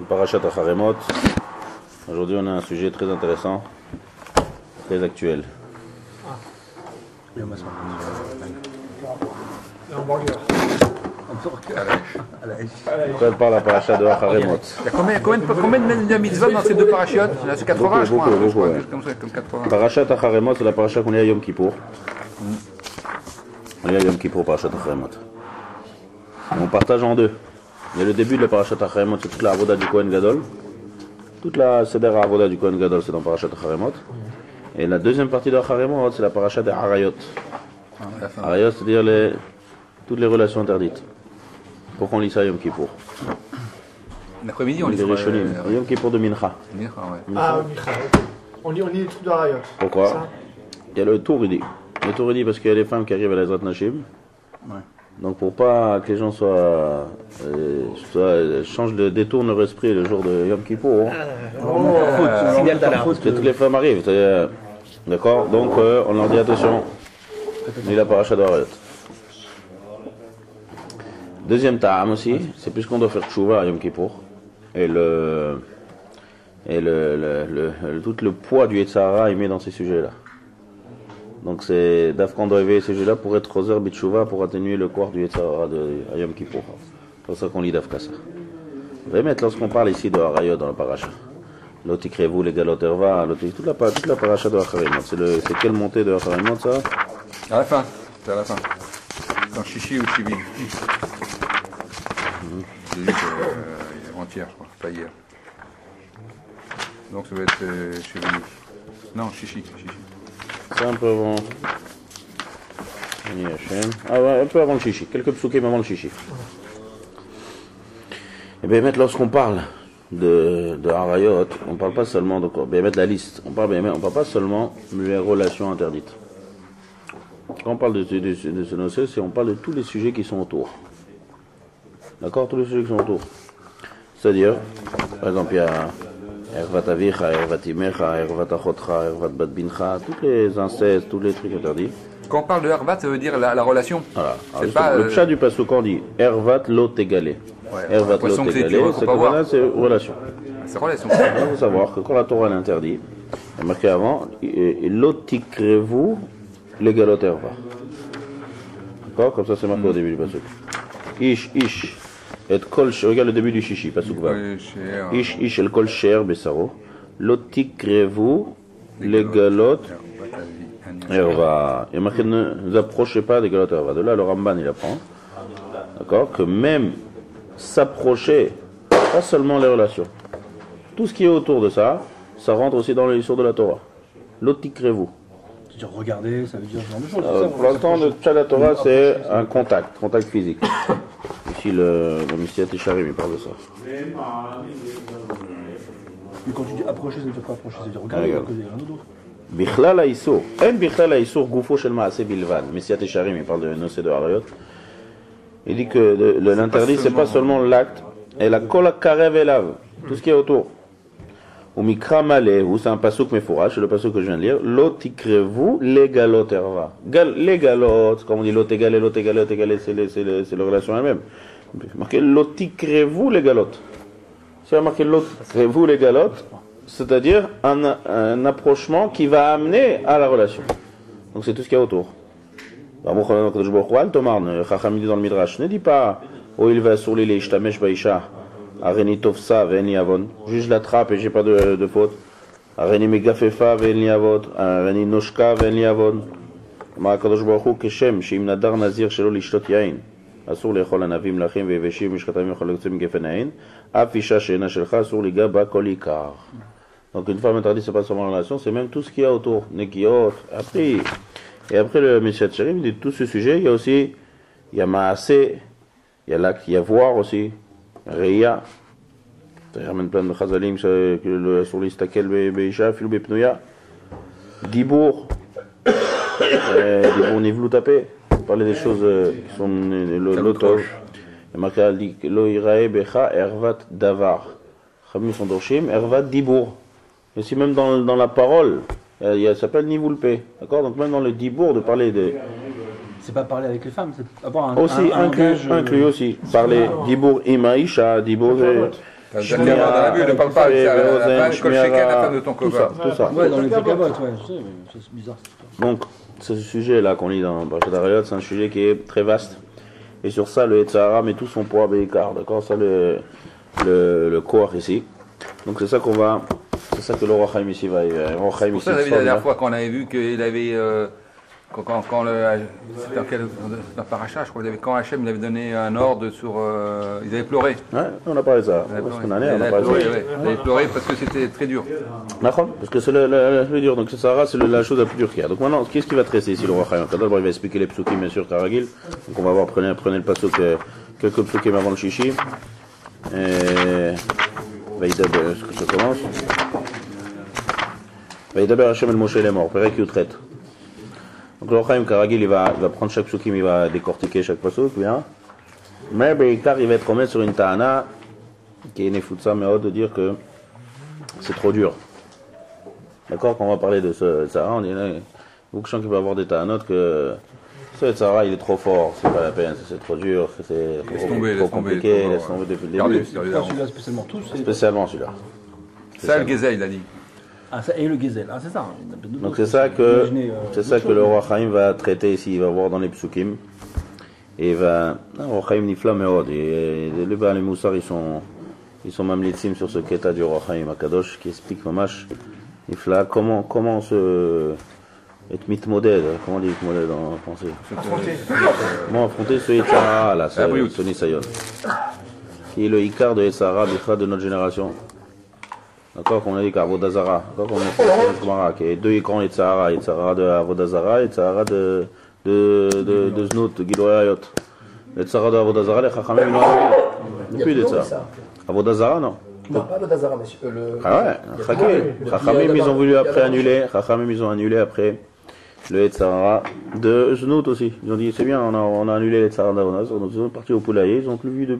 Parashat Acharemot. Aujourd'hui, on a un sujet très intéressant, très actuel. Pourquoi elle parle la parashat de Acharemot? Il y a combien de mitzvot dans ces deux parachutes? C'est 80, je crois. Comme 80. Parashat Acharemot, c'est la parashat qu'on est à Yom Kippour. On est à Yom Kippour, parashat Acharemot. On partage en deux. Il y a le début de la parashat Acharemot, c'est toute la avoda du Kohen Gadol. Toute la seder avoda du Kohen Gadol, c'est dans parashat Acharemot. Et la deuxième partie de Acharemot, c'est la parashat des Harayot. Harayot, c'est-à-dire toutes les relations interdites. Pourquoi on lit ça à Yom Kippour? L'après-midi, on lit sur Yom Kippour de Mincha. Mincha, ouais. Ah, Mincha. On lit les trucs de Harayot. Pourquoi? Il y a le tour, il dit. Le tour, il dit parce qu'il y a des femmes qui arrivent à la Ezrat Nashim. Ouais. Donc pour pas que les gens changent de détournent leur esprit le jour de Yom Kippour. Signal d'alarme. Parce que toutes les femmes arrivent. D'accord? Donc on leur dit attention. Lis la paracha de Harayot. Deuxième ta'am aussi, c'est puisqu'on doit faire tchouva à Yom Kippour. Et tout le poids du Yetzirah il met dans ces sujets-là. Donc c'est d'Afghan doit éveiller ces jeux-là pour être Roser Bitchouva, pour atténuer le corps du Yetzirah de Yom Kippour. C'est pour ça qu'on lit d'Afkassa. Vous allez mettre lorsqu'on parle ici de Harayot dans la paracha. L'otikrevu, les galot erva, toute la paracha de Acharemot. C'est quelle montée de Acharemot ça? À la fin. C'est à la fin. Dans Chichi ou Chibi. J'ai lu avant-hier, je crois, pas hier. Donc ça va être Chibi. Non, Chichi. C'est un peu avant. Ah ouais, un peu avant le chichi. Quelques psukim avant le chichi. Et bien mettre lorsqu'on parle de Harayot, on parle pas seulement de quoi. Bien mettre la liste. On parle pas seulement des relations interdites. Quand on parle de ce noce, on parle de tous les sujets qui sont autour. D'accord? Tous les sujets qui sont autour. C'est-à-dire, par exemple, il y a Ervat Avicha, Ervat Imecha, Ervat Achotcha, Ervat Bat Bincha, tous les incestes, tous les trucs interdits. Quand on parle de Ervat, ça veut dire la relation. Voilà. C'est pas, le pshat du pasuk, on dit Ervat lo tegalé. Ervat lo tegalé, c'est quoi là? C'est relation. C'est relation. Il faut savoir que quand la Torah l'interdit, il y a marqué avant, lo tikrevu les galot erva. D'accord? Comme ça c'est marqué au début du pasuk. Ish. Et kol, regarde le début du chichi, pasuk va. Ish el kol sher besaro. Lo tikrevu les galot erva. Il y a marqué ne vous approchez pas des galot erva. De là le Ramban il apprend. D'accord? Que même s'approcher, pas seulement les relations. Tout ce qui est autour de ça, ça rentre aussi dans les histoires de la Torah. Lo tikrevu. C'est-à-dire regarder, ça veut dire ce genre de choses. Pour l'instant, le tchad de la Torah, c'est un contact physique. Ici, le Messiat Isharim, il parle de ça. Mais quand tu dis approcher, ça veut dire pas approcher, ça veut dire regarder, il y a rien d'autre. Bichlal haïsour. En bichlal haïsour, goufo shel maaseh bilvan. Messiat Isharim, il parle de Nosé de Harayot. Il dit que l'interdit, c'est pas seulement l'acte, et la kol karev elav, tout ce qui est autour. Ou mikra malé, ou c'est un pasuk mefourash, c'est le pasuk que je viens de lire. Lo tikrevu les galot erva. Les galot, comme on dit lo tegalé, c'est la relation elle-même. Marqué lo tikrevu les galot. C'est marqué lo tikrevu les galot, c'est-à-dire un approchement qui va amener à la relation. Donc c'est tout ce qu'il y a autour. Chacham dit dans le Midrash, ne dis pas, oh il va sur l'île et ishtamesh baisha. Areni tovsa ve'eni avon. Juge la trappe et j'ai pas de faute. Areni megafefa ve'eni avot. Areni noshka ve'eni avon. Ma kadosh baruch hu keshem sheim nadar nazir shelo lishtot yain. Asur lechol anavim lachim ve'eveshim mishkatam yechol lektzim gefen hain. Af isha she'ena shelcha asur liga ba kol ikar. Donc une femme interdite c'est pas seulement la relation, c'est même tout ce qu'il y a autour. Nekiot. Après le Messiah Tcherim dit tout ce sujet, il y a aussi, il y a maasé, il y a l'acte, il y a voir aussi. Reya, ça ramène plein de chazalim sur l'istakel be'isha, filou be'pnouya. Dibour, Dibour nivlou tapé, parler des choses qui sont l'otov. Il y a marqué lo irae becha ervat davar. Chamim son dorshim, ervat dibour. Et aussi même dans la parole, ça s'appelle nivoulpé. D'accord? Donc même dans le dibour, de parler de. C'est pas parler avec les femmes, c'est avoir aussi inclus aussi. Parler dibour imaisha, dibour T'as déjà dans la vue, ne parle pas avec la femme, la femme de ton copain. Tout ça. Ouais, dans les Pekavot, ouais, je sais, mais c'est bizarre. Donc, ce sujet-là qu'on lit dans Parashat Arayot, c'est un sujet qui est très vaste. Et sur ça, le Yetzirah met tout son poids à Béikar, d'accord? Ça, le Koach ici. Donc, c'est ça qu'on va. C'est ça que le Roi Chaim ici va. C'est pour ça, la dernière fois qu'on avait vu qu'il avait. Quand c'était dans Paracha, je crois, quand Hachem il avait donné un ordre sur. Ils avaient pleuré. Ouais, on a parlé de ça. Ils avaient pleuré parce que c'était très dur. D'accord, parce que c'est le plus dur. Donc, c'est Sarah, c'est la chose la plus dure qu'il y a. Donc, maintenant, qu'est-ce qu'il va traiter ici, le Roi Chaim? D'abord, il va expliquer les psukim, bien sûr, Karagil. Donc, on va voir, prenez le pasuk, quelques psukim avant le chichi. Est-ce que ça commence? Vaïdaber Hachem el Moshe les morts, Perek Yutret. Donc le Chaim Karagil, il va prendre chaque psukim, il va décortiquer chaque pasuk, bien. Mais Beikar, il va être remis sur une ta'ana qui est nefutsa mais de dire que c'est trop dur. D'accord, quand on va parler de ce Tzara, on dit beaucoup de gens qui vont avoir des ta'anot que ce Tzara il est trop fort, c'est pas la peine, c'est trop dur, c'est trop compliqué, laisse tomber depuis le début. Celui-là spécialement tous. Spécialement celui-là. Ça, le Gezel, il a dit. Ah, ça, et le Gezel, ah c'est ça. Donc c'est ça que le Roi Chaim va traiter ici, il va voir dans les psukim. Et il va. Le Roi Chaim nifla meod. Et les Baal et Moussar, ils sont mamlitzim sur ce keta du Roi Chaim Akadosh qui explique mamash nifla comment se. Être mitmoded, comment on dit mitmoded en français? Comment affronter ce Yetzirah là, ce Nisayon. Qui est le Ikar de Yetzirah, Bichra de notre génération. D'accord, qu'on a dit qu'Avodazara, d'accord, qu'on a fait le Gemara, qui est deux écrans Yetzirah, Yetzirah de Avodazara, Yetzirah de Znout, de Giloyayot. Yetzirah de Avodazara, les Chachamim, ils l'ont annulé. Depuis de ça. Avodazara, non? Non, pas Avodazara, monsieur. Ah ouais, Chachamim, ils ont voulu après annuler, Chachamim, ils ont annulé après le Yetzirah de Znout aussi. Ils ont dit, c'est bien, on a annulé le Yetzirah d'Avodazara, donc ils sont partis au poulailler, ils ont plus vu il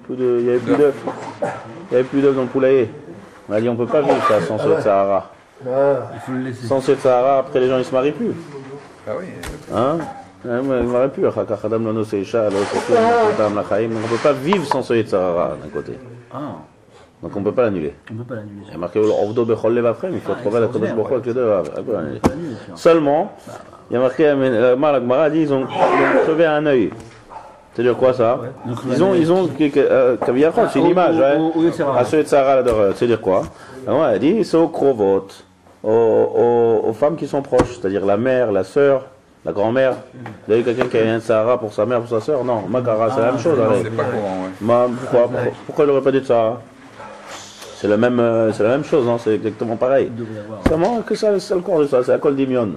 n'y avait plus d'œufs. Il n'y avait plus d'œufs dans le poulailler. On a dit on peut pas vivre ça sans ce Sahara. Il faut le laisser. Sans ce Sahara, après les gens ils se marient plus. Ah oui. Hein? Ils ne marient plus. On ne peut pas vivre sans ce Sahara d'un côté. Donc on ne peut pas l'annuler. On ne peut pas l'annuler. Il y a marqué Ovdo Bechol Lev après, mais il faut trouver la Kodesh Baruch Hu avec les deux. Seulement, il y a marqué, la Gemara dit ils ont crevé un œil. C'est-à-dire quoi ça? Ils ont c'est une image, à ce Yetzirah là, c'est-à-dire quoi? Alors, elle dit, c'est aux krovot, aux femmes qui sont proches, c'est-à-dire la mère, la sœur, la grand-mère. Vous avez quelqu'un qui a un Tzara pour sa mère, pour sa sœur? Non, Makara, c'est la même chose. C'est pas courant, ouais. Pourquoi il n'aurait pas dit Tzara? C'est la même chose, non? C'est exactement pareil. Seulement que ça, c'est le corps de ça, c'est la Kol Dimion.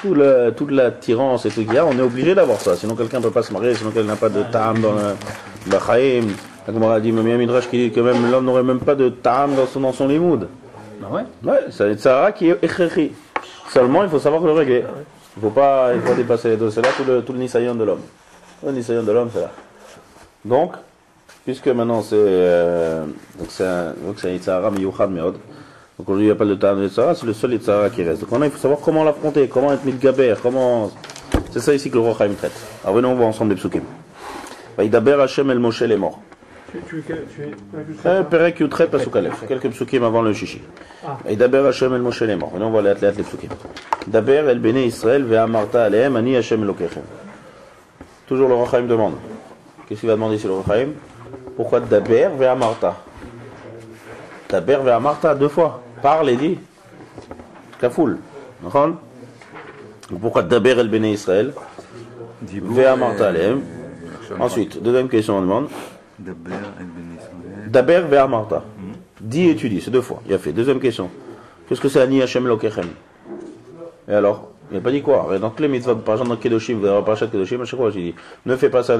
Toute l'attirance et tout qu'il y a, on est obligé d'avoir ça. Sinon, quelqu'un ne peut pas se marier, sinon quelqu'un n'a pas de ta'am dans le Chaim. La Gemara dit, même il y a un Midrash qui dit que même l'homme n'aurait même pas de ta'am dans son limoud. Ah ouais? Ouais, c'est un Tzara qui est écrit. Seulement, il faut savoir le régler. Il faut dépasser les deux. C'est là tout le Nisayon de l'homme. Le Nisayon de l'homme, c'est là. Donc, puisque maintenant c'est un Tzara miyuchad meod. Donc aujourd'hui il n'y a pas de Ta'am de Yetzirah, c'est le seul Yetzirah qui reste. Donc maintenant il faut savoir comment l'affronter, comment être mitgaber, comment. C'est ça ici que le Roi Chaim traite. Alors venons, on va ensemble les psukim. Vaïdaber Hachem el Moshe les morts. Perek Yutret pasuk Aleph. Quelques psukim avant le chichi. Vaïdaber Hachem el Moshe les morts. Venons, on va aller les psukim. Daber el Bnei Israël ve'amarta alehem ani Hachem elokechem. Toujours le Roi Chaim demande. Qu'est-ce qu'il va demander ici le Roi Chaim? Pourquoi Daber ve'amarta? Daber ve'amarta deux fois. Parle et dit. Kafoul. Pourquoi Daber el Bnei Israël? Ve'amarta alehem. Ensuite, deuxième question, on demande. Daber ve'amarta. Dis et tu dis, c'est deux fois. Il a fait. Deuxième question. Qu'est-ce que c'est Ani Hashem Lokechem? Et alors? Il n'a pas dit quoi? Dans tous les mitzvot, par exemple dans Kedoshim, vous avez Parashat Kedoshim, à chaque fois j'ai dit, ne fais pas ça,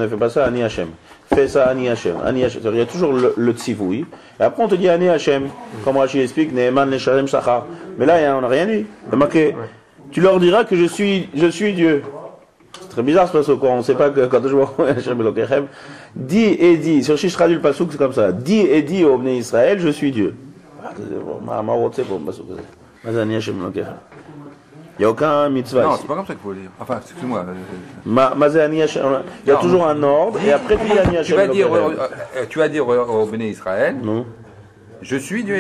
Ani Hashem. Fais ça, Ani Hashem. Ani Hashem. Il y a toujours le tzivoui. Et après on te dit Ani Hashem. Comme Rashi explique, Ne'eman Lesharem Shachar. Mais là, on n'a rien dit. Il y a marqué, tu leur diras que je suis Dieu. C'est très bizarre ce pasuk, on ne sait pas que quand je vois Hashem Elokechem. Dis et dis, sur Shishradul le pasuk c'est comme ça. Dis et dis au Bnei Israël, je suis Dieu. Il n'y a aucun mitzvah. Non, ici. c'est pas comme ça qu'il faut le dire. Enfin, excuse-moi. Il y a toujours un ordre, et après tu dis Ani Hashem. Tu vas dire au Béné Israël. Non. Je suis Dieu.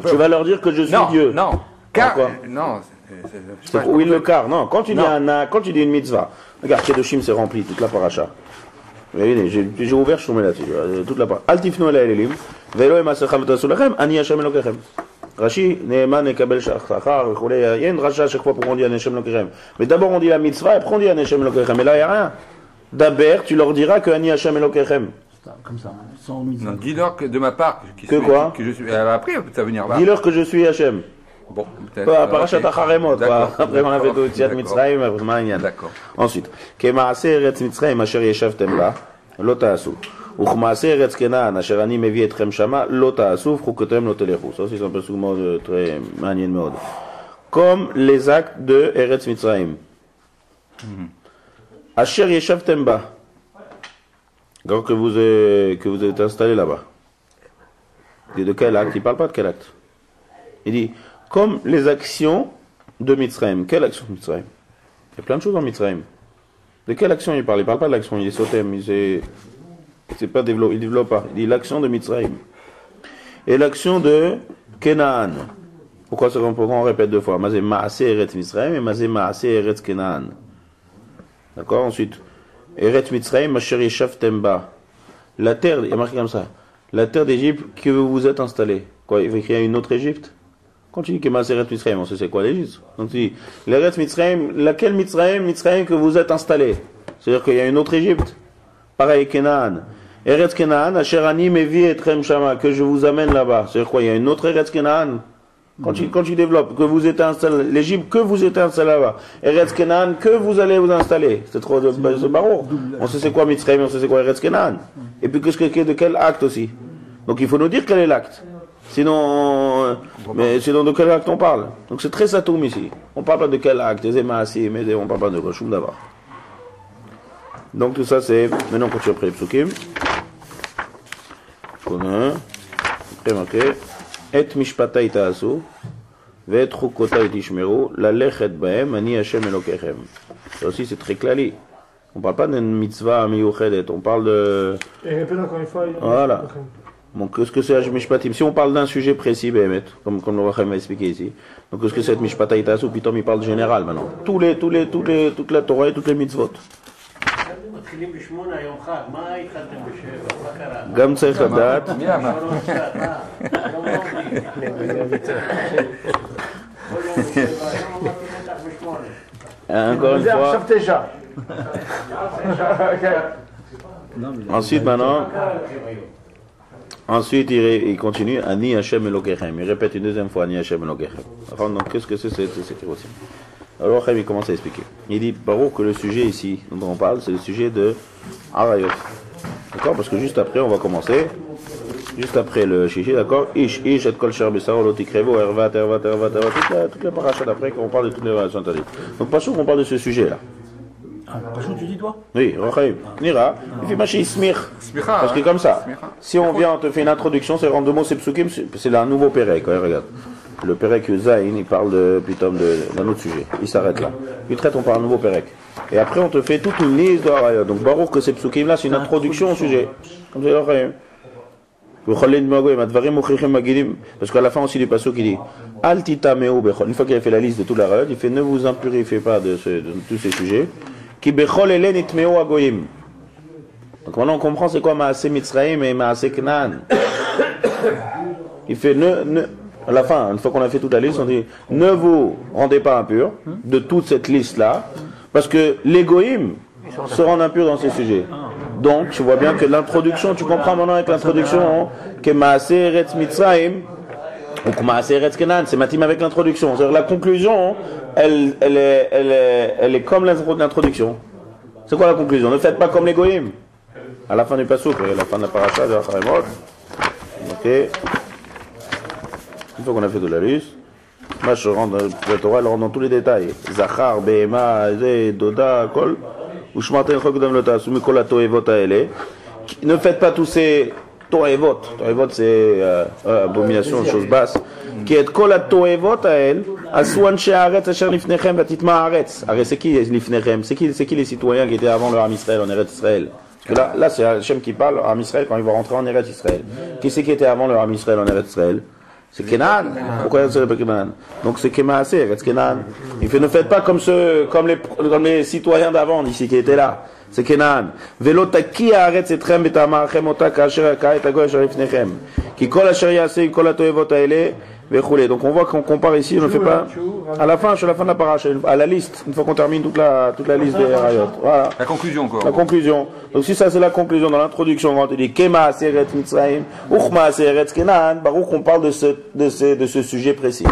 Tu vas leur dire que je suis Dieu. Non. Car. Non. Oui, le car. Non. Quand tu dis quand tu dis une mitzvah, regarde, Kedoshim c'est rempli, toute la paracha. J'ai ouvert, je suis tombé là-dessus. Toute la paracha. Al tifnu ala elim, ve'lo emasecha v'tasulachem, ani Hashem Elokechem. Rashi, Neeman et Kabel Shachar, il y a une racha à chaque fois pour qu'on dise Hashem Elokechem. Mais d'abord on dit la mitzvah et après on dit Hashem Elokechem. Mais là il n'y a rien. D'abord tu leur diras que Ani Hashem Elokechem. Comme ça, sans mitzvah. Dis-leur que de ma part, quoi que je suis. Après, ça va venir là. Dis-leur que je suis Hashem. Bon, peut-être. Parachat Acharemot. Après on a fait tout Tziat Mitzrayim, D'accord. Ensuite, Kemaase Eretz Mitzrayim asher yeshavtem ba, lo ta'asu. וכמעשה ארץ כנען, אשר אני מביא אתכם שמה, לא תעשו, וחוקותיהם לא תלכו. Ça c'est un peu très מעניין מאוד. Comme les actes de Eretz Mitzrayim. אשר ישבתם בה. Donc que vous êtes installés là-bas. De quel acte? Il ne parle pas de quel acte. Il dit, comme les actions de Mitzrayim. Quelle action de Mitzrayim? Il y a plein de choses dans Mitzrayim. De quelle action il parle? Il ne parle pas de l'action, il est sotem, il ne développe pas. Il dit l'action de Mitzrayim. Et l'action de Kenaan. Pourquoi on répète deux fois? Mazé Maasé Eretz Mitzrayim et Mazé Maasé Eretz Kenaan. D'accord? Ensuite, Eretz Mitzrayim, Asher Yeshavtem ba. La terre, il y a marqué comme ça. La terre d'Égypte que vous vous êtes installé. Quoi? Il veut qu'il y ait une autre Égypte? Quand tu dis que Maasé Eretz Mitzrayim, on sait c'est quoi l'Égypte? Donc tu dis, l'Eretz Mitzrayim, laquelle Mitzrayim? Mitzrayim que vous êtes installé. C'est-à-dire qu'il y a une autre Égypte. Pareil, Kenaan. Eretz Kenaan, Asher ani mevi etrem shama, que je vous amène là-bas. C'est-à-dire quoi? Il y a une autre Eretz Kenaan. Quand tu développes, que vous êtes installé, l'Égypte, que vous êtes installé là-bas. Eretz Kenaan, que vous allez vous installer. C'est trop de barreau. On sait c'est quoi Mitzrayim, on sait c'est quoi Eretz Kenaan. Et puis de quel acte aussi. Donc il faut nous dire quel est l'acte. Sinon de quel acte on parle. Donc c'est très satoum ici. On parle pas de quel acte, des émassis, mais on parle pas de Roshum d'abord. Donc tout ça c'est, maintenant on continue après les psukim. On a, après marqué, et mishpatai ta'asu, ve'et chukotai tishmeru, lalechet bahem, ani Hashem Elokechem. Ça aussi c'est très clali. On parle pas d'une mitzvah miyuchedet, on parle de... Et répète encore une fois. Voilà. Donc qu'est-ce que c'est Mishpatim? Si on parle d'un sujet précis, comme le Rachem va expliquer ici. Donc qu'est-ce que c'est Mishpatai ta'asu? Puis il parle général maintenant. Toute la Torah et toutes les mitzvot. גם צריך לדעת encore une fois ensuite il continue Ani Hashem Elokechem, il répète une deuxième fois Ani Hashem Elokechem. Donc qu'est-ce que c'est aussi? Alors il commence à expliquer. Il dit, Baruch, que le sujet ici dont on parle, c'est le sujet de Arayot. D'accord? Parce que juste après, on va commencer. Juste après le chichi, d'accord? Ish, et kol sher besaro, lotikrevo, ervat, toute la paracha d'après, quand on parle de toutes les relations interdites. Donc, pas sûr qu'on parle de ce sujet-là. Pas sûr, tu dis toi? Oui, Rachaim. Nira, il fait machi smir. Parce que comme ça, si on vient, on te fait une introduction, c'est en deux mots, c'est psukim, c'est un nouveau pérec, regarde. Le Pérec Zain, il parle d'un autre sujet. Il s'arrête là. Il traite, on parle un nouveau Pérec. Et après, on te fait toute une liste de Harayot. Donc, Baruch, que ces psukim là, c'est une introduction au sujet. Comme c'est l'Harayot. Parce qu'à la fin aussi du passage, il dit Al titameu bechol. Une fois qu'il a fait la liste de toute la Harayot, il fait ne vous impurifiez pas de tous ces sujets. Ki bechol elen itmeu agoyim. Donc, maintenant, on comprend c'est quoi Maasé Mitzrayim et Maasé Kenaan. Il fait à la fin, une fois qu'on a fait toute la liste, on dit ne vous rendez pas impurs de toute cette liste-là, parce que les goïms se rendent impurs dans ces sujets. Donc, tu vois bien que l'introduction, tu comprends maintenant avec l'introduction, que Maasé Eretz Mitzrayim, ou que Maasé Eretz Kenaan, c'est matim avec l'introduction. C'est-à-dire la conclusion, elle est comme l'introduction. C'est quoi la conclusion? Ne faites pas comme les goïms. À la fin du pasuk, à la fin de la paracha, de Acharemot. Ok. Une fois qu'on a fait de la liste, moi je rentre dans la Torah, elle rentre dans tous les détails. Zachar, Behema, Doda, Kol, ou Shmarten Chokdam Lotas, ou Mikola Toevot Aele. Ne faites pas tous ces Toevot. Toevot c'est abomination, chose basse. Qui est Kola Toevot Aele, Aswan She'aretz Asher Lifnechem, Vatitma Aretz. Arrête, c'est qui Lifnechem? C'est qui les citoyens qui étaient avant le Ham Israël, en Eretz Israël? que là c'est Hachem qui parle à Israël quand il va rentrer en Eretz Israël. Qui c'est qui était avant le Ham Israël en Eretz Israël? C'est Kenan. Pourquoi il s'appelle Kenan? Donc c'est Kemasé, Eretz Kenan. Il fait, ne faites pas comme les citoyens d'avant ici qui étaient là. C'est Kenan. Velo taki haaretz etrem betamachem ota kasher kaet agoy asher lifnechem. Ki kol asher yaseh kol atoevot haele vechule. Donc on voit qu'on compare ici, on ne fait pas à la fin de la paracha, à la liste, une fois qu'on termine toute la liste des rayot. Voilà. La conclusion quoi. La conclusion. Donc si ça c'est la conclusion dans l'introduction quand on dit Kema Eretz Mitzrayim, Uchma Eretz Kenan, Baruch on parle de ce sujet précis.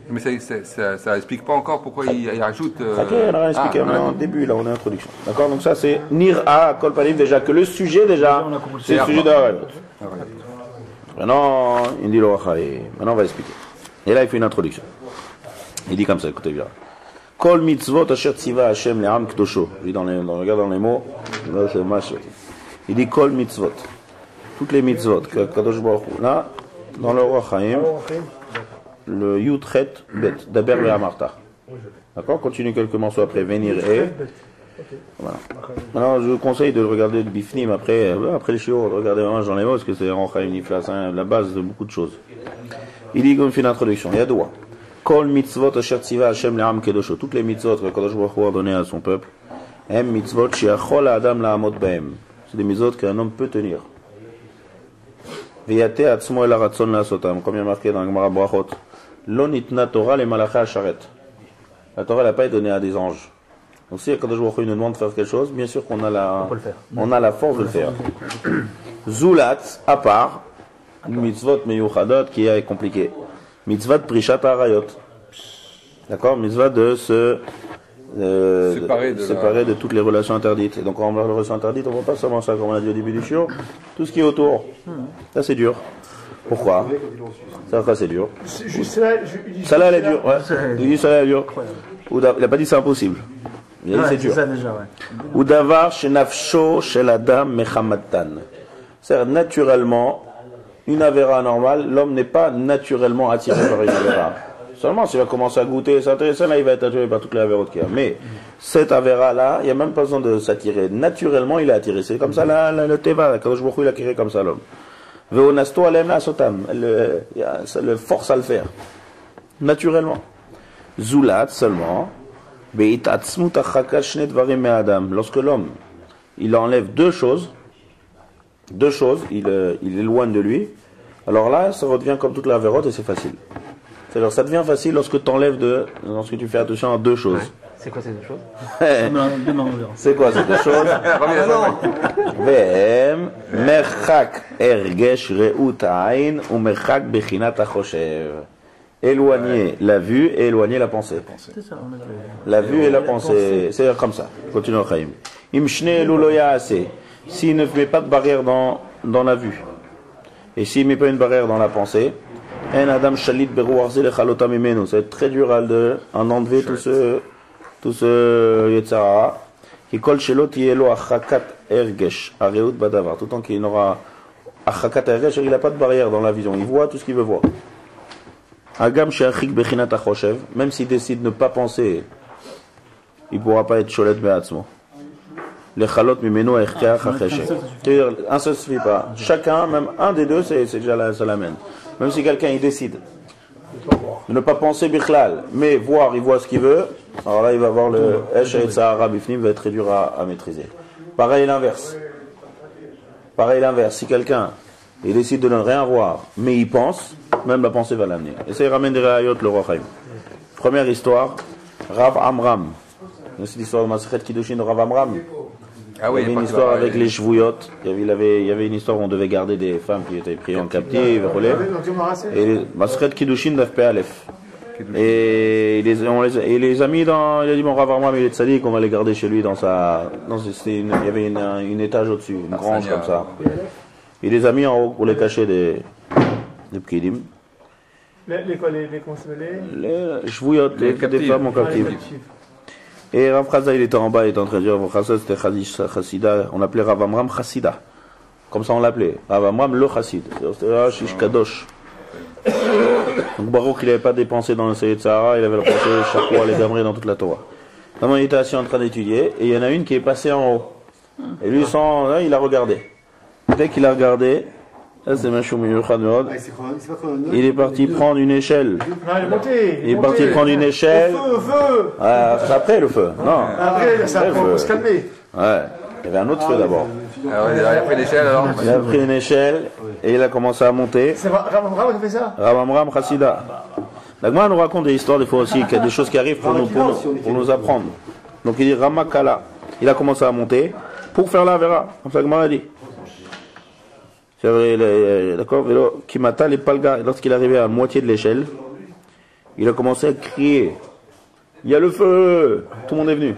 Mais ça explique pas encore pourquoi il rajoute. Ok, on a rien expliqué, on est en début là, on est en introduction. D'accord, donc ça c'est Nira Kol Panim déjà que le sujet déjà, c'est le sujet de la rayot. Maintenant, il dit maintenant on va expliquer. Et là il fait une introduction. Il dit comme ça, écoutez bien. Kol mitzvot asher tziva Hashem le'am kdosho. Regarde dans les mots, là c'est mach. Il dit Kol mitzvot. Toutes les mitzvot que Kadosh Baruch Hu. Là, dans le Roi Chaim, le Yutchet Bet, Daber ve'amarta. D'accord, continue quelques morceaux après, venir et. Voilà. Alors je vous conseille de le regarder de Bifnim après les chiots, de regarder vraiment dans les mots, parce que c'est Roi Chaim Niflas, la base de beaucoup de choses. Il dit comme fait une introduction, il y a deux. Kol mitzvot asher tziva Hashem le'am kedosho. Toutes les mitzvot que Kadosh Baruch Hu a donné à son peuple. Hem mitzvot she'achol ha'adam la'amod b'hem. C'est des mitzvot qu'un homme peut tenir. Ve'yate atzmo el haratzon la'asotam. Comme il y a marqué dans la Gemara Brachot. Lo nitna Torah le malachei hasharet. La Torah n'a pas été donnée à des anges. Donc si Kadosh Baruch Hu nous demande de faire quelque chose, bien sûr qu'on a la force de le faire. Zulat, à part, mitzvot meyuchadot qui est compliqué. Mitzvah de Prishat Harayot. D'accord? Mitzvah de se séparer de toutes les relations interdites. Et donc quand on parle de relations interdites, on ne voit pas seulement ça, comme on a dit au début du show, tout ce qui est autour. Ça c'est dur. Pourquoi? Ça c'est dur. Ça là elle est dure. Ouais. Il dit ça là elle est dure. Il n'a pas dit c'est impossible. Il a dit c'est dur. Ou davar shenafsho shel adam mechamatan. C'est-à-dire naturellement, une avéra normale, l'homme n'est pas naturellement attiré par une avéra. Seulement s'il va commencer à goûter, s'intéresser, là il va être attiré par toutes les avérotes qu'il y a. Mais cette avéra-là, il n'y a même pas besoin de s'attirer. Naturellement, il est attiré. C'est comme ça, le teva, Kadosh Baruch Hu, il a créé comme ça l'homme. Veonasto alem la sotam. Ça le force à le faire. Naturellement. Zulat seulement. Lorsque l'homme, il enlève deux choses, il éloigne de lui, alors là, ça redevient comme toute la vérote et c'est facile. C'est-à-dire, ça devient facile lorsque tu fais attention à deux choses. Ouais. C'est quoi ces deux choses? C'est quoi ces deux choses? V'hem merchak ergesh re'ut ha'ain ou merchak bechinat ha'choshev. Éloigner la vue et éloigner la pensée. La vue et la pensée, c'est comme ça. Continue Chaim. Imshne lo ya'aseh. S'il ne met pas de barrière dans la vue, et s'il ne met pas une barrière dans la pensée, un adam shalit beruarze lechalota mimenu. Ça va être très dur à en enlever tout ce yetzara. Qui kol shelo tielo achakat ergesh areut badavar. Tout le temps qu'il n'aura achakat ergesh, il n'a pas de barrière dans la vision. Il voit tout ce qu'il veut voir. Agam sheachik bechinat achoshev. Même s'il décide de ne pas penser, il ne pourra pas être sholet be'atzmo. Les chalot mimenu echtiach acheshe. C'est-à-dire, un seul ne suffit pas. Chacun, même un des deux, c'est déjà là, ça l'amène. Même si quelqu'un il décide de ne pas penser bichlal, mais il voit ce qu'il veut, alors là il va voir le Esh et Sahara Bifnim, va être très dur à maîtriser. Pareil l'inverse. Si quelqu'un il décide de ne rien voir, mais il pense, même la pensée va l'amener. Et ça il ramène des réayot le Roi Chaim. Première histoire, Rav Amram. C'est l'histoire de Masechet Kiddushin de Rav Amram. Ah oui, il y avait une histoire avec les Shvuyot. Il y avait une histoire où on devait garder des femmes qui étaient prises en captive. Et Masechet Kiddushin d'Afpe Aleph. Et les amis il a dit, bon, Rav Amram, il est tzaddik, on va les garder chez lui il y avait une étage au-dessus, une grange comme ça. Et les amis en haut pour les cacher des pkidim. Comment ça s'appelle? Les Shvuyot, des femmes en captive. Et Rav Chaza, il était en bas, il était en train de dire, Rav Chaza, c'était Chassida, on l'appelait Rav Amram Chassida. Comme ça on l'appelait. Rav Amram le Chassid. C'était Shish Kadosh. Donc Baruch, il n'avait pas dépensé dans le Seyed Sahara, il avait dépensé chaque fois les gamrés dans toute la Torah. Maintenant, il était assis en train d'étudier, et il y en a une qui est passée en haut. Et lui, là, il a regardé. Dès qu'il a regardé, ça c'est Machou Miyuchanod, il est parti prendre une échelle. Il est parti prendre une échelle. Au feu. C'est après le feu. Non. Après, ça faut se calmer. Ouais. Il y avait un autre feu d'abord. Alors, il a pris l'échelle alors. Il a pris une échelle et il a commencé à monter. C'est Ramamram qui a fait ça? Ramamram Chassida. La Gemara nous raconte des histoires des fois aussi, qu'il y a des choses qui arrivent pour nous apprendre. Donc il dit Ramakala. Il a commencé à monter pour faire la Avera. Comme ça, la Gemara dit. C'est vrai, d'accord? Kimata les Palga. Lorsqu'il est arrivé à la moitié de l'échelle, il a commencé à crier. Il y a le feu! Tout le monde est venu.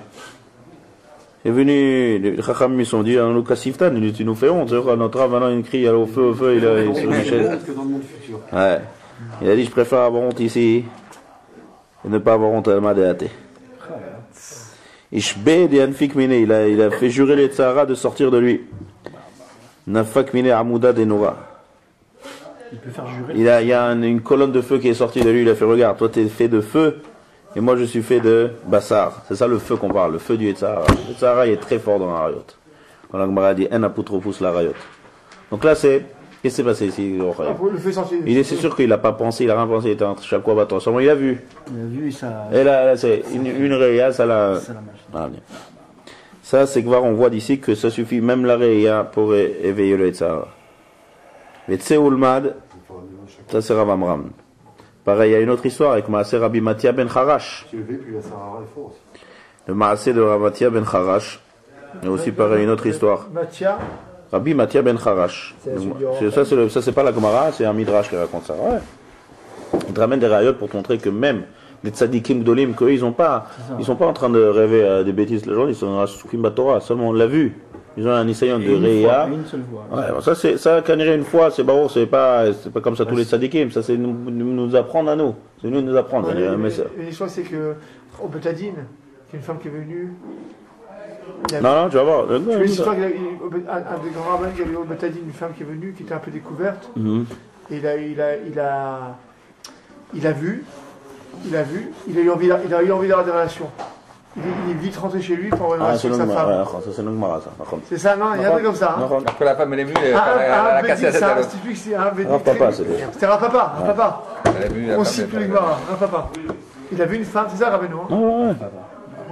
Il est venu, les Chacham ils sont dit, nous Kassiftan, tu nous fais honte. Notre âme maintenant il crie, il y a le feu, il est sur l'échelle. Ouais. Il a dit, je préfère avoir honte ici et ne pas avoir honte à Madéate. Ishbed et Anfik Mine, il a fait jurer les Tzahara de sortir de lui. Nafak Mine Amouda Denora. Il peut faire jurer. Il y a une colonne de feu qui est sortie de lui, il a fait, regarde, toi t'es fait de feu. Et moi je suis fait de Bassar. C'est ça le feu qu'on parle, le feu du Yetzahara. Le Yetzahara est très fort dans la Rayot. Quand la Gemara dit En apotropous la Rayot. Donc là c'est. Qu'est-ce qui s'est passé ici? Le feu sorti. C'est sûr qu'il n'a pas pensé, il n'a rien pensé, il était entre chaque fois battant. Seulement il a vu. Il a vu et ça. Et là c'est une réa, ça l'a. Ah, bien. Ça c'est que on voit d'ici que ça suffit, même la réa pour éveiller le Yetzahara. Mais Tseoulmad, ça c'est Rav Amram. Pareil, il y a une autre histoire avec Maaseh Rabbi Matia ben Harash. Le Maaseh de Rabbi Matia ben Harash. Il y a aussi pareil une autre histoire. Rabbi Matia ben Harash. Ça c'est pas la Gemara, c'est un Midrash qui raconte ça. Ouais. Il te ramène des rayotes pour te montrer que même les tzadikim gdolim, qu'eux ils sont pas en train de rêver des bêtises les gens, ils sont à Soukim Batora. Seulement on l'a vu. Ils ont un Nisayon de Réa. Une seule fois. Ouais, ça cannerait une fois, c'est barreau, c'est pas comme ça tous les tzadikim, ça c'est nous apprendre à nous. C'est nous apprendre. L'histoire c'est que au Betadine, c'est une femme qui est venue. Non, tu vas voir. Je veux l'histoire qu'il y a un des grands rabbins qui avait au Betadine, une femme qui est venue, qui était un peu découverte. Et il a vu, il a eu envie d'avoir des relations. Il est vite rentré chez lui pour avoir une relation avec sa femme. Ça c'est Nogmara ça. C'est ça, non? Il y a un truc comme ça. Après la femme elle est venue, elle a cassé la tête à l'autre. C'est un bédine. Papa, c'était un papa. Elle a vu la On femme. cite plus un papa. Il a vu une femme, c'est ça, Rabbeinu?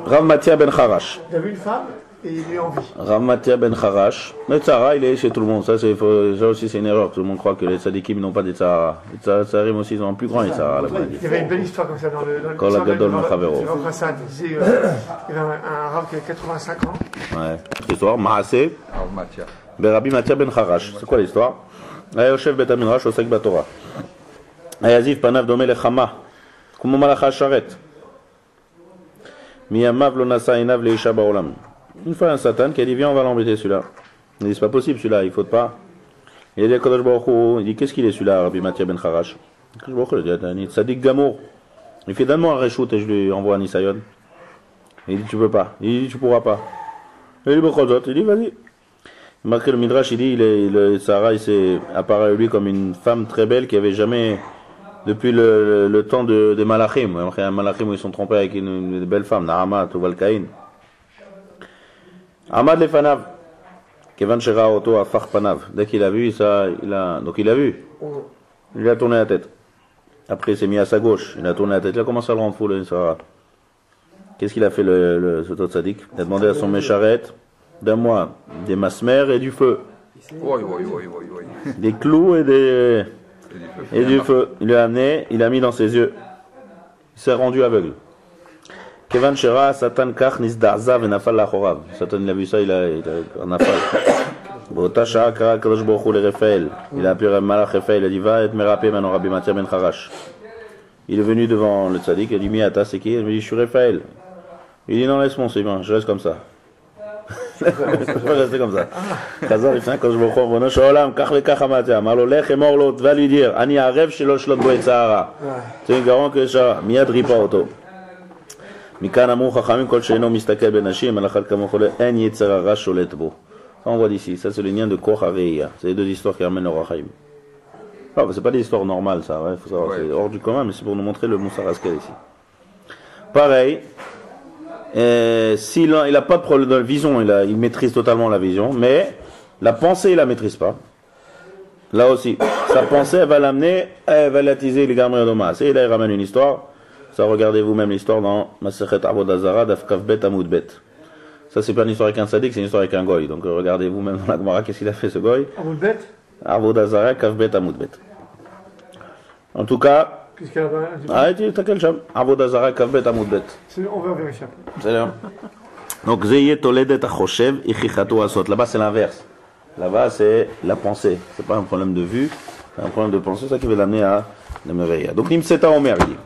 Rav Matia ben Harash. Il a vu une femme et il a eu envie. Rav Matia ben Harash. Le Tzahara, il est chez tout le monde. Ça aussi, c'est une erreur. Tout le monde croit que les tzadikim n'ont pas des Tzahara. Les Tzaharim aussi, ils ont un plus grand Tzahara. Il y avait une belle histoire comme ça dans le Kol HaGadol Mechavero. Il y avait un Rav qui avait 85 ans. Ouais. L'histoire, Maaseh. Rabbi Matia ben Harash. C'est quoi l'histoire? Yoshev bet Aminrash, Osek Batora. Ayaziv panav domé lechama. Kumo malacha sharet. Miyamav lo nasa inav leisha baolam. Une fois un Satan qui a dit viens on va l'embêter celui-là. Il dit c'est pas possible celui-là, il faut pas. Il a dit à Kadosh Baruch Hu, il dit qu'est-ce qu'il est celui-là, Rabbi Matia ben Harash? Kadosh Baruch Hu, il dit Tzadik Gamour. Il fait donne-moi un reshoot et je lui envoie un Nisayon. Il dit tu peux pas. Il dit tu pourras pas. Il dit Bechozot, il dit vas-y. Marqué le Midrash, il dit le Sahara il s'est apparu lui comme une femme très belle qui avait jamais depuis le temps de Malachim. Un Malachim où ils sont trompés avec une belle femme, Nahama, Tuval Kain. Ahmad Lefanav, Kevan Shera Oto Afar Panav. Dès qu'il a vu ça, donc il a vu. Il a tourné la tête. Après, il s'est mis à sa gauche. Il a tourné la tête. Il a commencé à le rendre fou, le Sahara. Qu'est-ce qu'il a fait, ce Tot Sadik? Il a demandé à son Mécharet, donne-moi des masmères et du feu. Des clous et du feu. Il lui a amené, il a mis dans ses yeux. Il s'est rendu aveugle. Kevan Shera, Satan Kach Nisdarza Venafal Lachorav. Satan il a vu ça, il a un afal. Botasha Kara Kadosh Baruch Hu le Raphaël. Il a appelé Malach Raphaël, il a dit va et me rappeler maintenant Rabbi Matia ben Harash. Il est venu devant le tzaddik, il a dit Miata c'est qui? Il me dit je suis Raphaël. Il dit non laisse-moi c'est bien, je reste comme ça. Je vais rester comme ça. Khazar il fait un Kadosh Baruch Hu Bono Sholam Kach ve Kach Matia. Malo lech et morlot va lui dire Ani Arev shelo shlot bo etzahara. C'est un garant que ça miad ripa auto. מכאן אמרו חכמים כל שאינו מסתכל בנשים, על אחת כמוך אין יצר הרע שולט בו. Ça on voit d'ici, ça c'est le lien de Koch Areia. C'est les deux histoires qui ramènent au Rachaim. Non, c'est pas des histoires normales ça, ouais, faut savoir, c'est hors du commun, mais c'est pour nous montrer le Moussar Askel ici. Pareil, S'il n'a pas de problème de la vision, il maîtrise totalement la vision, mais la pensée, il la maîtrise pas. Là aussi, sa pensée, elle va l'amener, elle va l'attiser les gamins de masse. Et là, il ramène une histoire. Ça, regardez vous-même l'histoire dans Masechet Avodah Zara, Daf Kaf Bet Amud Bet. Ça, c'est pas une histoire avec un sadique, c'est une histoire avec un goy. Donc, regardez vous-même dans la Gemara, qu'est-ce qu'il a fait ce goy. Amud Bet. Avodah Zara, Kaf Bet Amud Bet. En tout cas, Qu'est-ce qu'elle a arrêtez, t'as quel cham? Avodah Zara, Kaf Bet Amud Bet. On va vérifier après. C'est là. Donc, Zeye Toledet Achoshev, Ichichato Asot. Là-bas, c'est l'inverse. Là-bas, c'est la pensée. C'est pas un problème de vue, c'est un problème de pensée, c'est ça qui va l'amener à la merveille. Donc, Nimseta Omer, il dit.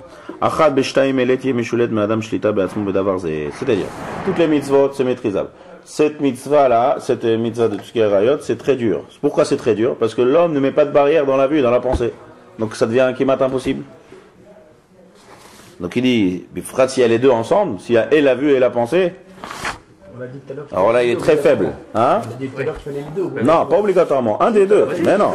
Achad beshtaim elet yemeshulet me'adam shlita be'atzmo bedavar zeh. C'est-à-dire, toutes les mitzvot, c'est maîtrisable. Cette mitzvah-là, cette mitzvah de tout ce qui est rayot, c'est très dur. Pourquoi c'est très dur? Parce que l'homme ne met pas de barrière dans la vue, dans la pensée. Donc, ça devient un kimat impossible. Donc, il dit, Bifrat, s'il y a les deux ensemble, s'il y a et la vue et la pensée, alors là, il est très faible. Hein? Non, pas obligatoirement. Un des deux. Mais non.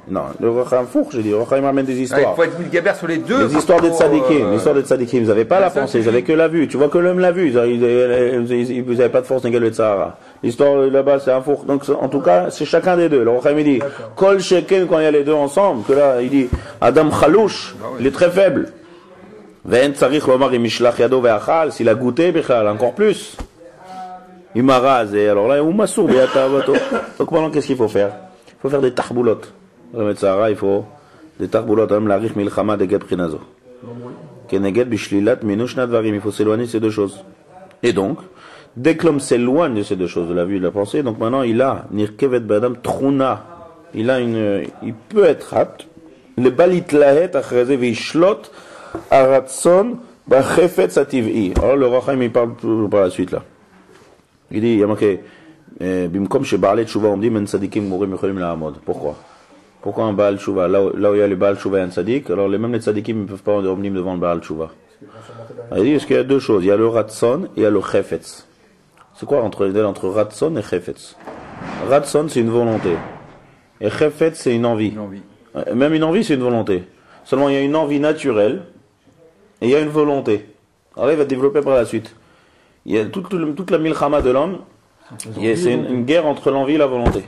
Non. Le Racham Four, j'ai dit. Le Racham amène des histoires. Il faut être mulgaber sur les deux. Les histoires des tzadikim. L'histoire des tzadikim. Ils n'avaient pas la pensée. Ils n'avaient que la vue. Tu vois que l'homme l'a vue. Ils n'avaient pas de force négative de Sahara. L'histoire là-bas, c'est un four. Donc, en tout cas, c'est chacun des deux. Le Racham, il dit, Kol Sheken, quand il y a les deux ensemble, que là, il dit, Adam Chalouch, il est très faible. Ve'en tzarich lomar imishlach yado ve'achal. S'il a goûté, Bichal, encore plus. Il m'a rasé, alors là, il m'a sourd, donc maintenant, qu'est-ce qu'il faut faire? Il faut faire des tarboulottes. Il faut des tarboulottes, il faut s'éloigner de ces deux choses. Et donc, dès que l'homme s'éloigne de ces deux choses, de la vue et de la pensée, donc maintenant, il a, nirkevet badam truna, il peut être apte, le balit lahet, achreze vishlot, aratson, bachefet sativ'i. Alors, le Racham, il parle par la suite, là. Il dit, il y a marqué, Bimkom chez Baal Tshuva, on dit, Men Sadikim Mourim Yocholim La'amod. Pourquoi? Pourquoi un Baal Tshuva? Là où il y a le Baal Tshuva et un Sadik, alors même les Sadikim ne peuvent pas revenir devant le Baal Tshuva. Il dit, parce qu'il y a deux choses. Il y a le Ratson et il y a le Chefetz. C'est quoi entre Ratson et Chefetz? Ratson, c'est une volonté. Et Chefetz, c'est une envie. Même une envie, c'est une volonté. Seulement, il y a une envie naturelle et il y a une volonté. Alors, il va développer par la suite. Il y a toute la milchama de l'homme, c'est une guerre entre l'envie et la volonté.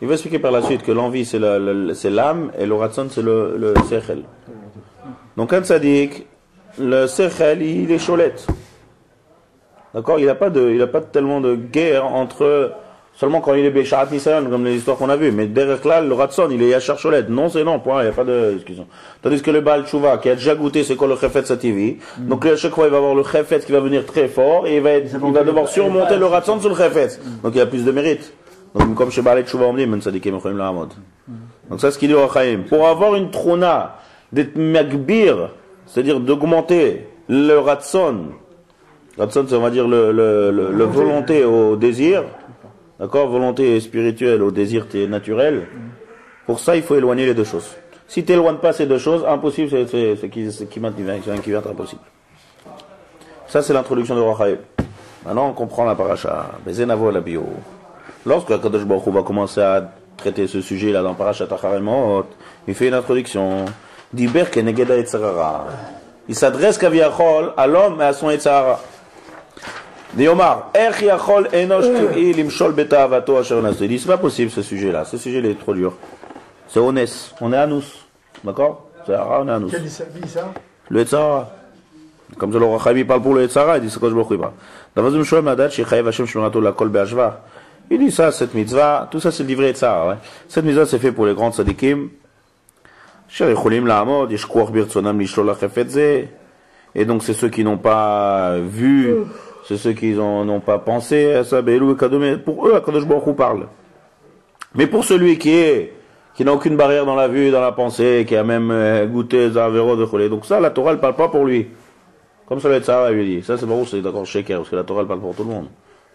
Il va expliquer par la suite que l'envie c'est l'âme et le ratson c'est le sechel. Donc un tzaddik, le sechel il est cholette. D'accord? Il n'a pas tellement de guerre entre, seulement quand il est bécharat nisayon, comme les histoires qu'on a vues. Mais derrière là, le ratson il est yachar cholette. Non c'est non, point, il n'y a pas de discussion. Tandis que le Baal Tshuva, qui a déjà goûté c'est quoi le chefet sativi, donc à chaque fois il va avoir le chefet qui va venir très fort et il va devoir surmonter le ratson sur le chefet. Donc il y a plus de mérite. Donc comme chez Baal Tshuva on dit, men sadikim yocholim la'amod. Donc ça c'est ce qu'il dit au Chaim. Pour avoir une trona, d'être magbir, c'est-à-dire d'augmenter le ratson, c'est on va dire le volonté au désir, d'accord, volonté spirituelle au désir naturel, pour ça il faut éloigner les deux choses. Si tu n'éloignes pas ces deux choses, impossible, c'est qui va être impossible. Ça, c'est l'introduction de Rachaï. Maintenant, on comprend la paracha. Bezenavo la bio. Lorsque la Kadosh Baruch Hu va commencer à traiter ce sujet-là dans Parashat Acharemot, il fait une introduction. Diber kenegeda etzarara. Il s'adresse kaviachol à l'homme et à son etzara. Diomar, ech yachol enosh tu'i limshol beta'avato asher nasu. Il dit, c'est pas possible ce sujet-là. Ce sujet, il est trop dur. C'est Onès, on est Anous, d'accord? C'est Ara, on est Anous. Qui dit ça? Le Etzara. Comme ça, le Rachaïm parle pour le Etzara, il dit c'est quoi je me pas. Davazum Shoem Adat, Shechayev Hashem Shmirato la Kol Be'ashva. Il dit ça, cette mitzvah, tout ça c'est le livret Etzara. Ouais. Cette mitzvah c'est fait pour les grands tzadikim. Shericholim La'amod, Yeshkuach Birtzonam Lishlol Lachefet Ze. Et donc c'est ceux qui n'ont pas vu, c'est ceux qui n'ont pas pensé à ça, Be'elu et Kadome. Pour eux, Kadosh Baruch Hu parle. Mais pour celui qui n'a aucune barrière dans la vue, dans la pensée, qui a même goûté Zavéro de Cholé. Donc ça, la Torah, elle parle pas pour lui. Comme ça, le Tzara lui dit. Ça, c'est bon, c'est d'accord, Sheker, parce que la Torah, elle parle pour tout le monde.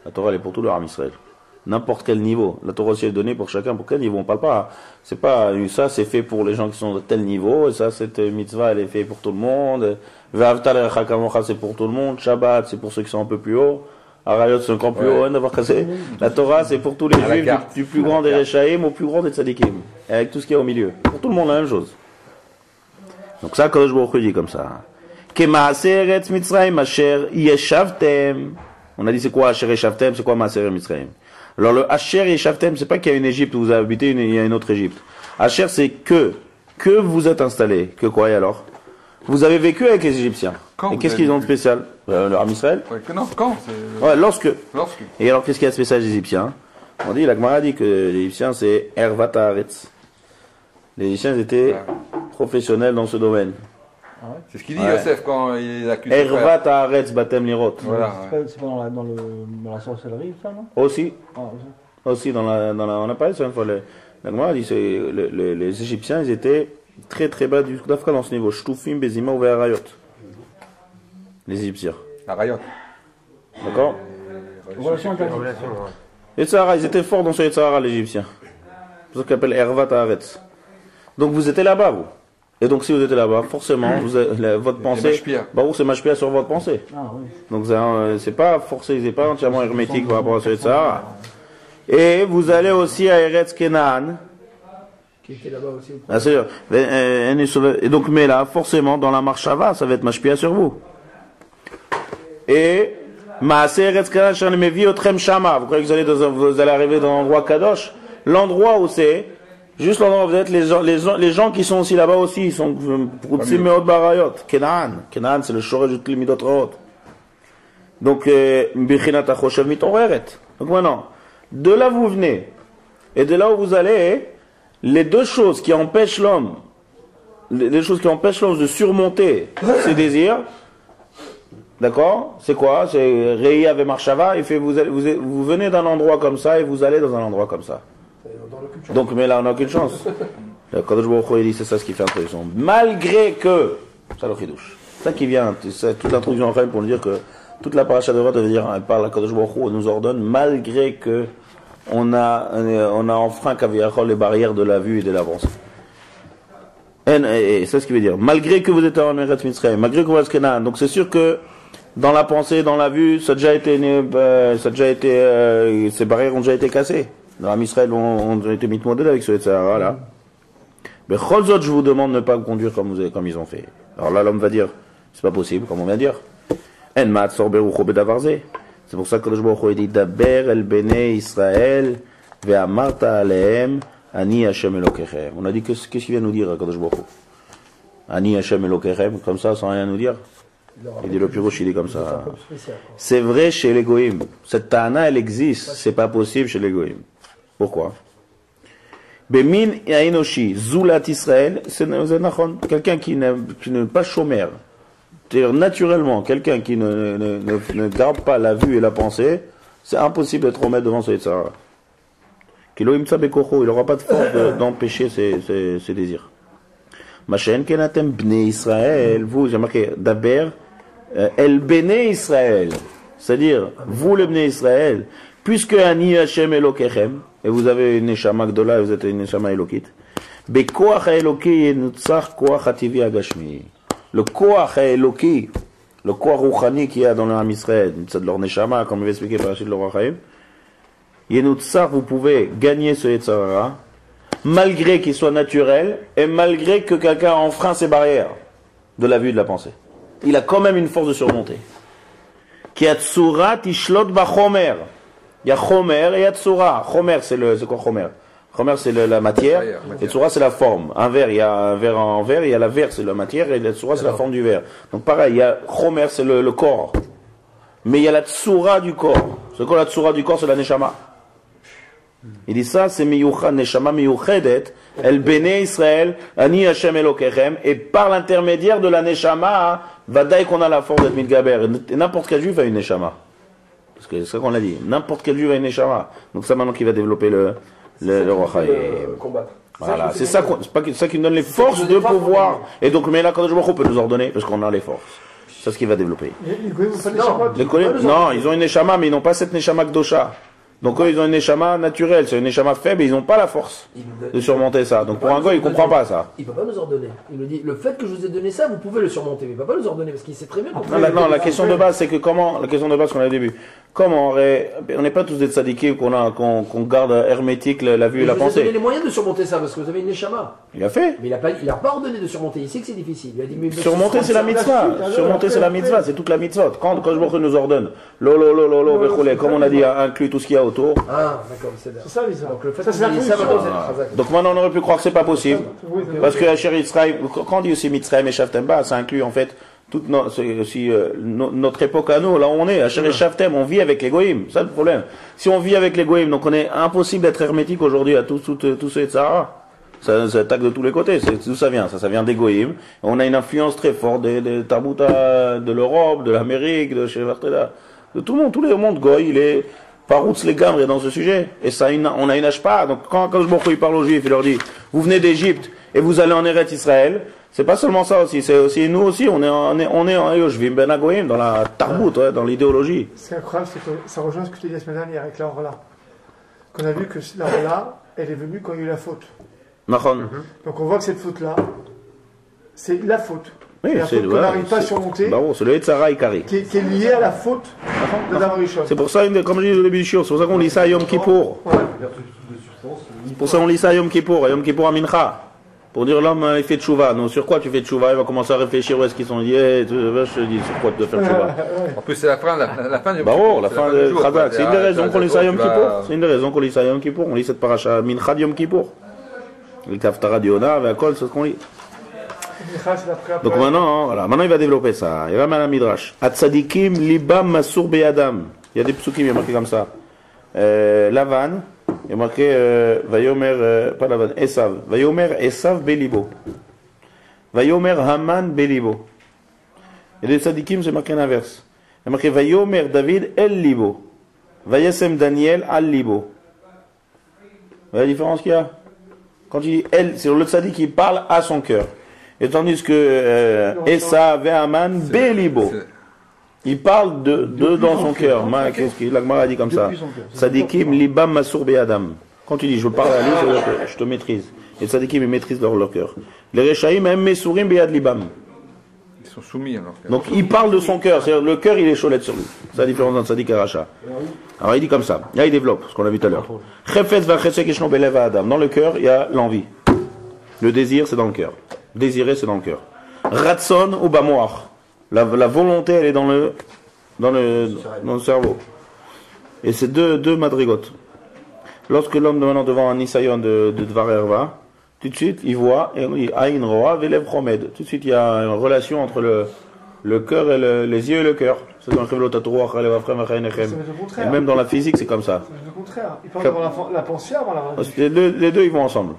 La Torah, elle est pour tout le Ham Israël. N'importe quel niveau. La Torah aussi est donnée pour chacun. Pour quel niveau? On parle pas. C'est pas, ça, c'est fait pour les gens qui sont de tel niveau. Et ça, cette mitzvah, elle est faite pour tout le monde. Ve'avta le'recha kamocha, c'est pour tout le monde. Shabbat, c'est pour ceux qui sont un peu plus hauts. Arayot, c'est encore plus haut, d'avoir cassé. La Torah, c'est pour tous les juifs, du plus grand des Rechaïm au plus grand des Tzadikim. Avec tout ce qu'il y a au milieu. Pour tout le monde, la même chose. Donc ça, Kadosh Baruch Hu dit comme ça. Kemaase Eretz Mitzrayim Asher Yeshavtem. On a dit c'est quoi Asher Yeshavtem, c'est quoi Maase Eretz Mitzrayim? Alors le Asher Yeshavtem, c'est pas qu'il y a une Égypte où vous avez habité, il y a une autre Égypte. Asher, c'est que vous êtes installé. Que quoi alors? Vous avez vécu avec les Égyptiens. Quand et qu'est-ce qu'ils ont de spécial? Le Ram Israël? Ouais, non, quand Ouais, lorsque. Lorsque. Et alors qu'est-ce qu'il y a de spécial des Égyptiens? On dit, la Gemara dit que les Égyptiens c'est Ervat Haaretz. Les Égyptiens étaient professionnels dans ce domaine. C'est ce qu'il dit Ouais. Yosef quand il accuse. Ervat Haaretz Batem Lirot. Voilà. C'est pas dans la sorcellerie, ça, non? Aussi, Ah, aussi. aussi on a parlé de ça une fois. La Gemara dit que les Égyptiens ils étaient très très bas du d'Afrique dans ce niveau. Shtoufim, Bezima ou Arayot. Les Égyptiens. La Rayot. D'accord? Relation interdite. Yetzahara, ils étaient forts dans ce Yetzahara, les Égyptiens. C'est ça qu'on appelle Ervat Haaretz. Donc vous étiez là-bas, vous. Et donc si vous étiez là-bas, forcément, votre pensée, mashpia. Baruch c'est mashpia sur votre pensée. Ah, oui. Donc c'est pas forcé, c'est pas entièrement hermétique par rapport à ce Yetzahara. Et vous allez aussi à Eretz Kenaan. Qui était là-bas aussi. Ah, c'est sûr. Et donc, mais là, forcément, dans la marchava, ça va être mashpia sur vous. Et Maase Eretz Kenaan, Shanemevi Otrem Shama. Vous croyez que vous allez arriver dans l'endroit Kadosh? L'endroit où c'est, juste l'endroit où vous êtes, les gens qui sont aussi là-bas aussi, ils sont Simeot Barayot. Kenaan. Kenaan, c'est le Shoreh Jutli Midot Raot. Donc, Bichinat Achoshev Mitoreret. Donc maintenant, de là vous venez, et de là où vous allez, les deux choses qui empêchent l'homme, les choses qui empêchent l'homme de surmonter ses désirs, d'accord? C'est quoi? C'est Rei Ave Marshava, il fait, vous venez d'un endroit comme ça et vous allez dans un endroit comme ça. Donc, mais là, on n'a aucune chance. Le Kadosh Baruch Hu, il dit, c'est ça ce qui fait introduction. Malgré que, ça le chidouche. C'est ça qui vient, c'est toute l'introduction en fait pour nous dire que toute la paracha de Rot, ça veut dire, elle parle à Kadosh Baruch Hu, elle nous ordonne, malgré que on a enfreint Kaviyachol les barrières de la vue et de l'avance. Et c'est ce qui veut dire. Malgré que vous êtes en Eretz Mitzrayim, malgré que vous êtes Kenaan, donc c'est sûr que dans la pensée, dans la vue, ces barrières ont déjà été cassées. Dans Israël, ont été mis de modèle avec ce Yetzahara là. Mais Cholzot, je vous demande de ne pas vous conduire comme ils ont fait. Alors là, l'homme va dire, c'est pas possible, comme on vient de dire. En mat sorberu chobedavarze. C'est pour ça que le Baruch Hu dit Daber el bnei Israël ve'amarta alehem ani Hashem Elokechem. On a dit qu'est-ce qu'il vient nous dire Kadosh Baruch Hu? Ani Hashem Elokechem, comme ça, sans rien nous dire. Il dit le Pirouche, il dit comme ça. C'est vrai chez les Goïm. Cette ta'ana, elle existe. C'est pas possible chez les Goïm. Pourquoi? Bemin yainoshi zulat Israël, c'est nachon. Quelqu'un qui n'est pas chômeur. C'est-à-dire, naturellement, quelqu'un qui ne garde pas la vue et la pensée, c'est impossible d'être remettre devant ce Yetzahara. Il n'aura pas de force d'empêcher ses désirs. Machen kenatem bnei Israël, vous, j'ai marqué, Daber, el bnei Israël. C'est-à-dire, vous le bnei Israël, puisque Ani Hashem Elokechem, et vous avez une Neshama Gdola, et vous êtes une Neshama Elokit, Bekoach HaEloki yenutzach koach hativi agashmi. Le Koach HaEloki, le Koach Rouchani qu'il y a dans le Ham Israël, c'est de leur Neshama, comme il va expliquer par Rachid le Roi Chaim, Yenutzach, vous pouvez gagner ce Yetzahara, malgré qu'il soit naturel, et malgré que quelqu'un enfreint ses barrières de la vue et de la pensée. Il a quand même une force de surmonter. Ki Yatsura tishlot bachomer. Il y a Chomer et il y a Tsura. Chomer, c'est quoi Chomer? Chomer, c'est la matière, et Tsura, c'est la forme. Un verre, il y a un verre en verre, il y a la verre, c'est la matière, et la Tsura, c'est la forme du verre. Donc pareil, il y a Chomer, c'est le corps. Mais il y a la Tsura du corps. C'est quoi la Tsura du corps? C'est la Neshama. Il dit ça, c'est Miyuchad, Neshama Miyuchedet, El Bene Israël, Ani Hashem Elokechem, et par l'intermédiaire de la Neshama, Vadaï qu'on a la force d'être Midgaber. Et n'importe quel juif a une Neshama. Parce que c'est ça qu'on a dit. N'importe quel juif a une Neshama. Donc ça maintenant qu'il va développer le Roi Chaim. Voilà, c'est ça qui nous donne les forces de pouvoir. Et donc, mais là, Kadosh Baruch Hu peut nous ordonner, parce qu'on a les forces. C'est ce qu'il va développer. Les Goïms n'ont pas de Neshama. Non, ils ont une Neshama, mais ils n'ont pas cette Neshama Kdosha. Donc eux, ils ont une neshama naturelle, c'est une neshama faible et ils n'ont pas la force de surmonter ça. Donc pour un gars, il ne comprend pas ça. Il ne peut pas nous ordonner. Il nous dit, le fait que je vous ai donné ça, vous pouvez le surmonter, mais il ne peut pas nous ordonner parce qu'il sait très bien qu'on peut. Non, la question de base, c'est que la question de base qu'on a au début, comment on n'est pas tous des tzadikim qu'on garde hermétique la vue et la pensée. Vous avez donné pensée. les moyens de surmonter ça parce que vous avez une neshama. Il a fait. Mais il n'a pas ordonné de surmonter, il sait que c'est difficile. Il a dit, mais Surmonter, c'est la mitzvah. Surmonter, c'est la mitzvah, c'est toute la mitzvah. Quand je nous ordonne, comme on a dit, inclut tout ce qu'il y a autour. Ah, d'accord, c'est ça, Lisa. Donc le fait ça, c'est la ça, donc maintenant, on aurait pu croire que c'est pas possible. Parce que Asher Yitzraïm, quand on dit aussi Mitzrayim et Shavtem Ba, ça inclut en fait toute notre époque à nous, là où on est. Asher et Shavtem, on vit avec les goïms. C'est le problème. Si on vit avec les goïms, donc on est impossible d'être hermétique aujourd'hui à tous ces tzara. Ça attaque de tous les côtés. D'où ça vient? Ça vient des goïms. On a une influence très forte des Tarbouta de l'Europe, de l'Amérique, de chez Varteda. De tout le monde, le monde goï, il est Paroutz les gamres dans ce sujet. Et ça, on a une hachpa. Donc quand il parle aux Juifs, il leur dit, vous venez d'Égypte et vous allez en Eretz Israël, c'est pas seulement ça aussi, c'est aussi nous aussi, on est en Yoshvim Ben Agoïm, dans la tarbout, dans l'idéologie. Ce qui est incroyable, c'est que ça rejoint ce que tu dis la semaine dernière avec la Orla. Qu'on a vu que la Orla, elle est venue quand il y a eu la faute. Donc on voit que cette faute-là, c'est la faute. Oui, c'est qu'on n'arrive pas à surmonter. C'est le Etzara Ikari. Qui est lié à la faute de Damarishon. C'est pour ça, comme je dis au début du shiur, c'est pour ça qu'on lit ça à Yom Kippour. C'est pour ça qu'on lit ça à Yom Kippour à Mincha. Pour dire l'homme, il fait tchouva. Non, sur quoi tu fais tchouva? Il va commencer à réfléchir où est-ce qu'ils sont liés. Je te dis, sur quoi tu dois faire tchouva? En plus, c'est la fin du la fin de Chazak. C'est une des raisons qu'on lit ça à Yom Kippour. C'est une des raisons qu'on lit ça à Yom Kippour. On lit cette paracha Mincha de Yom Kippour. Le Kaftara d'Yona, avec Akol, c'est ce qu'on lit. Donc maintenant il va développer ça. Il va mettre un midrash. Atzadikim libam masur beyadam. Il y a des psukim, il y a marqué comme ça. Lavan, il y a marqué Vayomer, pas Lavan, Esav. Vayomer Esav belibo. Vayomer Haman belibo. Et les tzadikim, c'est marqué l'inverse. Il y a marqué Vayomer David el libo. Vayasem Daniel al libo. Vous voyez la différence qu'il y a? Quand il dit elle, c'est le tzadik qui parle à son cœur. Et tandis que Esav et Haman belibo. Il parle de dans son cœur. Qu'est-ce qu'il a dit comme ça? Tzadikim libam masur be'adam. Quand tu dis je parle à lui, je te maîtrise. Et tzadikim ils maîtrisent leur cœur. Les rechaïm même mesurim be'ad libam. Ils sont soumis alors. Donc il parle de son cœur, c'est-à-dire le cœur il est cholette sur lui. C'est la différence entre tzadik et racha. Alors il dit comme ça. Là il développe ce qu'on a vu tout à l'heure. Dans le cœur il y a l'envie. Le désir c'est dans le cœur. Désirer c'est dans le cœur. Ratson ou bamoar. La volonté, elle est dans le cerveau. Et c'est deux madrigotes. Lorsque l'homme maintenant devant un nisayon de Dvar Erva, tout de suite, il voit, et il a une roa, velev chomed. Tout de suite, il y a une relation entre le cœur et les yeux et le cœur. C'est dans et même dans la physique, c'est comme ça. C'est le contraire. Il parle avant la pensée avant la réalité. Les deux, ils vont ensemble.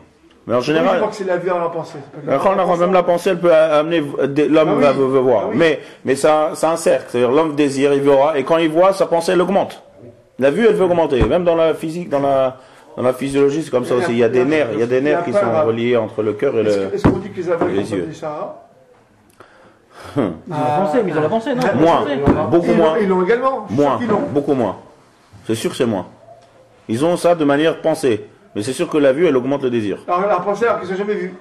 Mais en général, je crois que c'est la vue avant la pensée. Même la pensée, elle peut amener l'homme veut voir. Mais c'est un cercle. C'est-à-dire l'homme désire, il verra, et quand il voit, sa pensée elle augmente. La vue, elle veut augmenter. Même dans la physique, dans la physiologie, c'est comme ça aussi. Il y a des nerfs qui sont reliés entre le cœur et est-ce qu'on dit que les aveugles les yeux. des Sahara? Ils ont la pensée, mais ils ont la pensée, non? Moins, beaucoup moins. Ils l'ont également. Moins, beaucoup moins. C'est sûr que c'est moins. Ils ont ça de manière pensée. Mais c'est sûr que la vue, elle augmente le désir. Alors la pensée alors qu'ils n'ont jamais vu.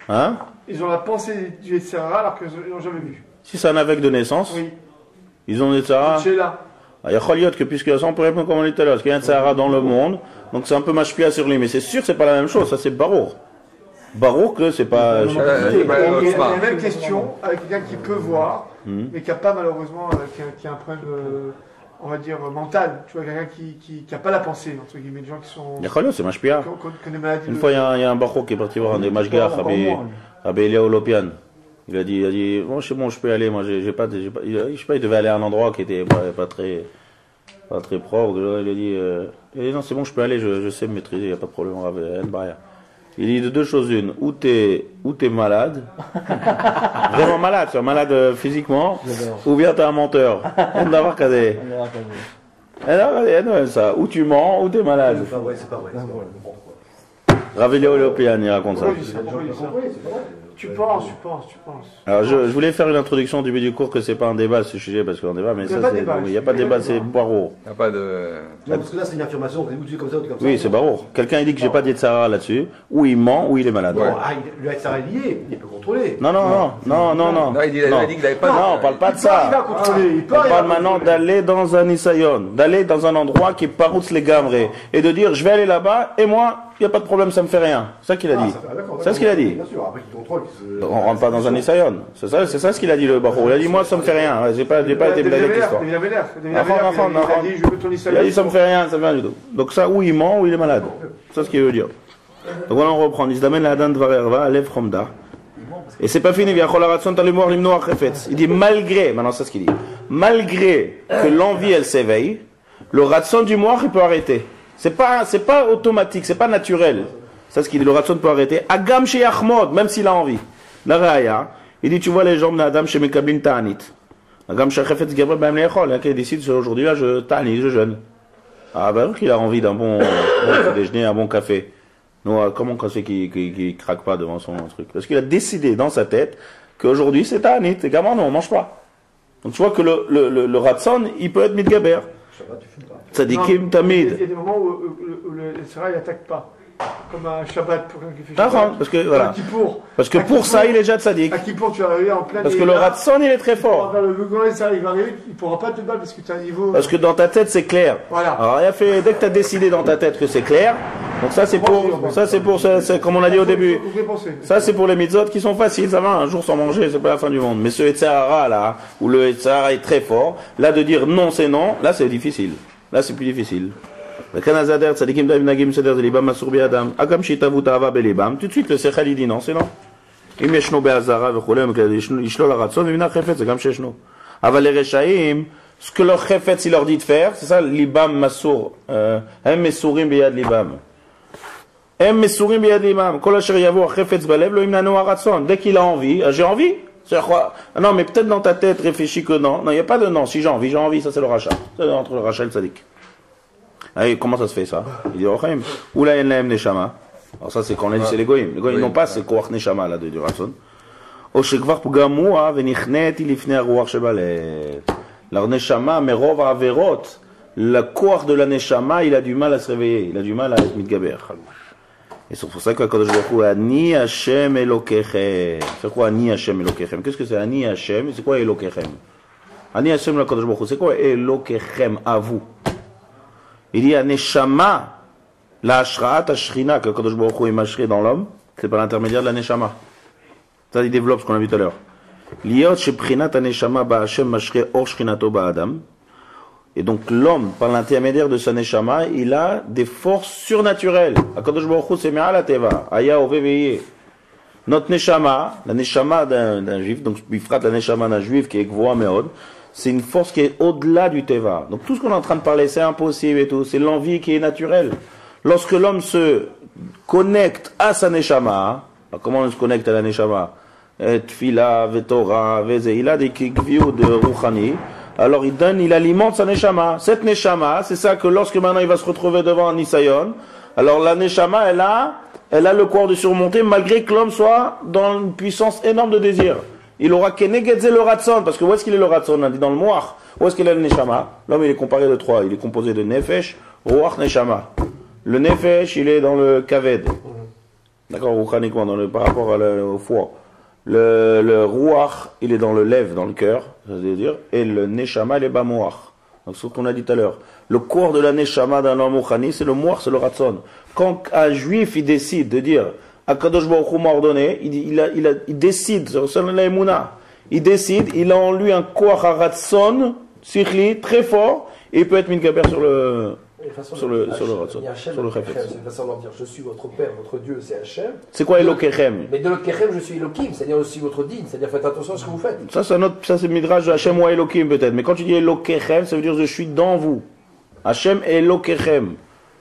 Hein? Ils ont la pensée du Sahara alors qu'ils n'ont jamais vu. Si c'est un aveugle de naissance, oui. Ils ont des Sahara. C'est là. Il y a Khaliot que puisque ça on peut répondre comme on dit tout à l'heure, parce qu'il y a un Sahara dans le monde, donc c'est un peu machpia sur lui, mais c'est sûr que c'est pas la même chose, ça c'est Barour. Barour que c'est pas. Il y a la même question avec quelqu'un qui peut voir, mais qui n'a pas malheureusement, qui a un problème, on va dire, mental. Tu vois, quelqu'un qui n'a pas la pensée, entre guillemets, des gens qui sont. Il y a Khaliot, c'est machpia. Qui ont des maladies. Une fois il y a un Barour qui est parti voir un des Mashgar, Rabbi Eliaou Lopian. Il a dit, bon, c'est bon, je peux aller, moi, je sais pas, il devait aller à un endroit qui était pas très propre. Il a dit, non, c'est bon, je peux aller, je sais me maîtriser, il n'y a pas de problème, il dit de deux choses une, ou t'es malade, vraiment malade, tu es malade physiquement, ou bien t'es un menteur. On doit avoir casé. Ça, ou tu mens, ou t'es malade. C'est pas vrai. Rabbi Eliaou Lopian, il raconte ça. Tu penses. Alors je voulais faire une introduction au début du cours que c'est pas un débat ce sujet parce qu'un débat, mais ça il n'y a pas de débat, c'est Barour. Il n'y a pas de. Non, parce que là, c'est une affirmation. Vous dites comme ça, ou comme ça. Oui, c'est Barour. Quelqu'un il dit que j'ai pas de Yetzara là-dessus, ou il ment, ou il est malade. Bon, le Yetzara est lié, il peut contrôler. Non. Non, il dit qu'il n'avait pas. Non, on parle pas de ça. On parle maintenant d'aller dans un Isayon, d'aller dans un endroit qui est paroutz les gamrés, et de dire je vais aller là-bas, et moi, il n'y a pas de problème, ça me fait rien. C'est ça qu'il a dit. C'est ce qu'il a dit. Bien sûr, après qu'il contrôle. On rentre pas dans un Isayon. C'est ça ce qu'il a dit le Barour. Il a dit moi ça me fait rien. J'ai pas été blagué avec l'histoire. Il avait l'air. Il a dit je veux ton Isaïe. Il a dit ça me fait rien, ça me fait rien du tout. Donc ça, ou il ment, ou il est malade. C'est ce qu'il veut dire. Donc voilà, on reprend. Il se amène la Adan Dvarerva, Alev Romda. Et c'est pas fini, il dit malgré, maintenant c'est ce qu'il dit, malgré que l'envie elle s'éveille, le ratson du moir il peut arrêter. C'est pas automatique, c'est pas naturel. C'est ce qu'il dit, le ratson peut arrêter. Agam chez Ahmod, même s'il a envie. La Raya, il dit tu vois les jambes d'Adam chez Mekablin Ta'anit. Agam chez Chefetz Gabriel Bam Lechol, qui décide aujourd'hui là je ta'anit, je jeûne. Ah ben qu'il a envie d'un bon déjeuner, un bon café. Non, comment on fait qu'il craque pas devant son truc? Parce qu'il a décidé dans sa tête qu'aujourd'hui c'est Ta'anit, et qu'avant non, on mange pas. Donc tu vois que le ratson, il peut être mitgaber. Tzadikim tamid. Il y a des moments où le Sera il attaque pas. Comme un Shabbat pour quelqu'un qui fait Shabbat. Parce que voilà. Parce que pour ça il est déjà tzadik. À Kippour tu vas arriver en plein. Parce que le ratson il est très fort. Quand le Sera il va arriver, il pourra pas te battre parce que tu as un niveau. Parce que dans ta tête c'est clair. Voilà. Alors il a fait dès que tu as décidé dans ta tête que c'est clair. Donc ça c'est pour comme on a dit au début. Ça c'est pour les mitzvot qui sont faciles, ça va un jour sans manger, c'est pas la fin du monde. Mais ce Yetzara là où le Yetzara est très fort, là de dire non c'est non, là c'est difficile. Là c'est plus difficile. Tout de suite le Sechel il dit non, c'est non. אם ישנו בעזרה וכולי, ישלול הרצון, ומן החפץ, זה גם שישנו. אבל לרשעים, ce que leur חפץ il leur dit de faire, c'est ça, ליבם מסור, הם מסורים ביד ליבם. הם מסורים ביד ליבם. כל אשר יבוא החפץ בלב, לא ימנענו הרצון. Dès qu'il a envie, j'ai envie. Non, mais peut-être dans ta tête, réfléchis que non. Non, il n'y a pas de non. Si j'ai envie, ça c'est le rachat. C'est entre le rachat et le sadique. Allez, comment ça se fait ça? Il dit, Ochaim, ou la en laem neshama. Alors ça c'est quand on a dit c'est les goyim. Les goyim n'ont pas ce koach neshama là de du ratson. O shekvar pgamua venichnet ilifnei haruach shebalet. La neshama, merov averot, le koach de la neshama, il a du mal à se réveiller, il a du mal à être mitgaber. Et c'est pour ça qu'Akadosh Baruch Hu Ani Hashem Elokechem. C'est quoi Ani Hashem Elokechem? Qu'est-ce que c'est Ani Hashem? C'est quoi Elokechem? Ani Hashem l'Akadosh Baruch Hu. C'est quoi Elokechem à vous? Il dit Neshama, la Ashraat Ashrina que Kadosh Baruch Hu est mâché dans l'homme, c'est par l'intermédiaire de la Neshama. Ça, il développe ce qu'on a vu tout à l'heure. Liot Sheprinat Neshama Ba Hashem Mashre Or Shrinato Ba Adam. Et donc l'homme, par l'intermédiaire de sa Neshama, il a des forces surnaturelles. Kadosh Baruch Hu c'est Me'al Teva, Aya Oveveye. Notre Neshama, la Neshama d'un juif, donc Bifrat la Neshama d'un juif qui est Gvoa Meod, c'est une force qui est au-delà du Teva. Donc tout ce qu'on est en train de parler, c'est impossible et tout, c'est l'envie qui est naturelle. Lorsque l'homme se connecte à sa Neshama, comment on se connecte à la Neshama? Tfila, Vetora, Veze, il a des kikviou de Rouchani, alors il alimente sa Neshama. Cette Neshama, c'est ça que lorsque maintenant il va se retrouver devant un Nisayon, alors la Neshama, elle a le corps de surmonter malgré que l'homme soit dans une puissance énorme de désir. Il aura kenegedze le ratson, parce que où est-ce qu'il est le ratson? On a dit dans le moach. Où est-ce qu'il est le neshama? L'homme il est comparé de trois. Il est composé de nefesh, ruach, neshama. Le nefesh il est dans le kaved. D'accord, ruchaniquement, par rapport au foie. Le ruach il est dans le lève, dans le cœur, ça veut dire, et le neshama il est bas moach. Donc ce qu'on a dit tout à l'heure. Le corps de la neshama d'un homme ruchani, c'est le moach, c'est le ratson. Quand un juif il décide de dire Akadosh Baruch Hu m'a ordonné, il décide, selon la Emouna, il décide, il a en lui un koach haratson, sikhli, très fort, et il peut être mitgaber sur le ratson, sur le chefetz. C'est une façon de dire, je suis votre père, votre Dieu, c'est Hachem. C'est quoi Elokechem? Mais de l'Elokechem, je suis Elokim, c'est-à-dire aussi votre dîne, c'est-à-dire faites attention à ce que vous faites. Ça c'est Midrash de Hachem ou Elokim peut-être, mais quand tu dis Elokechem, ça veut dire je suis dans vous. Hachem Elokechem.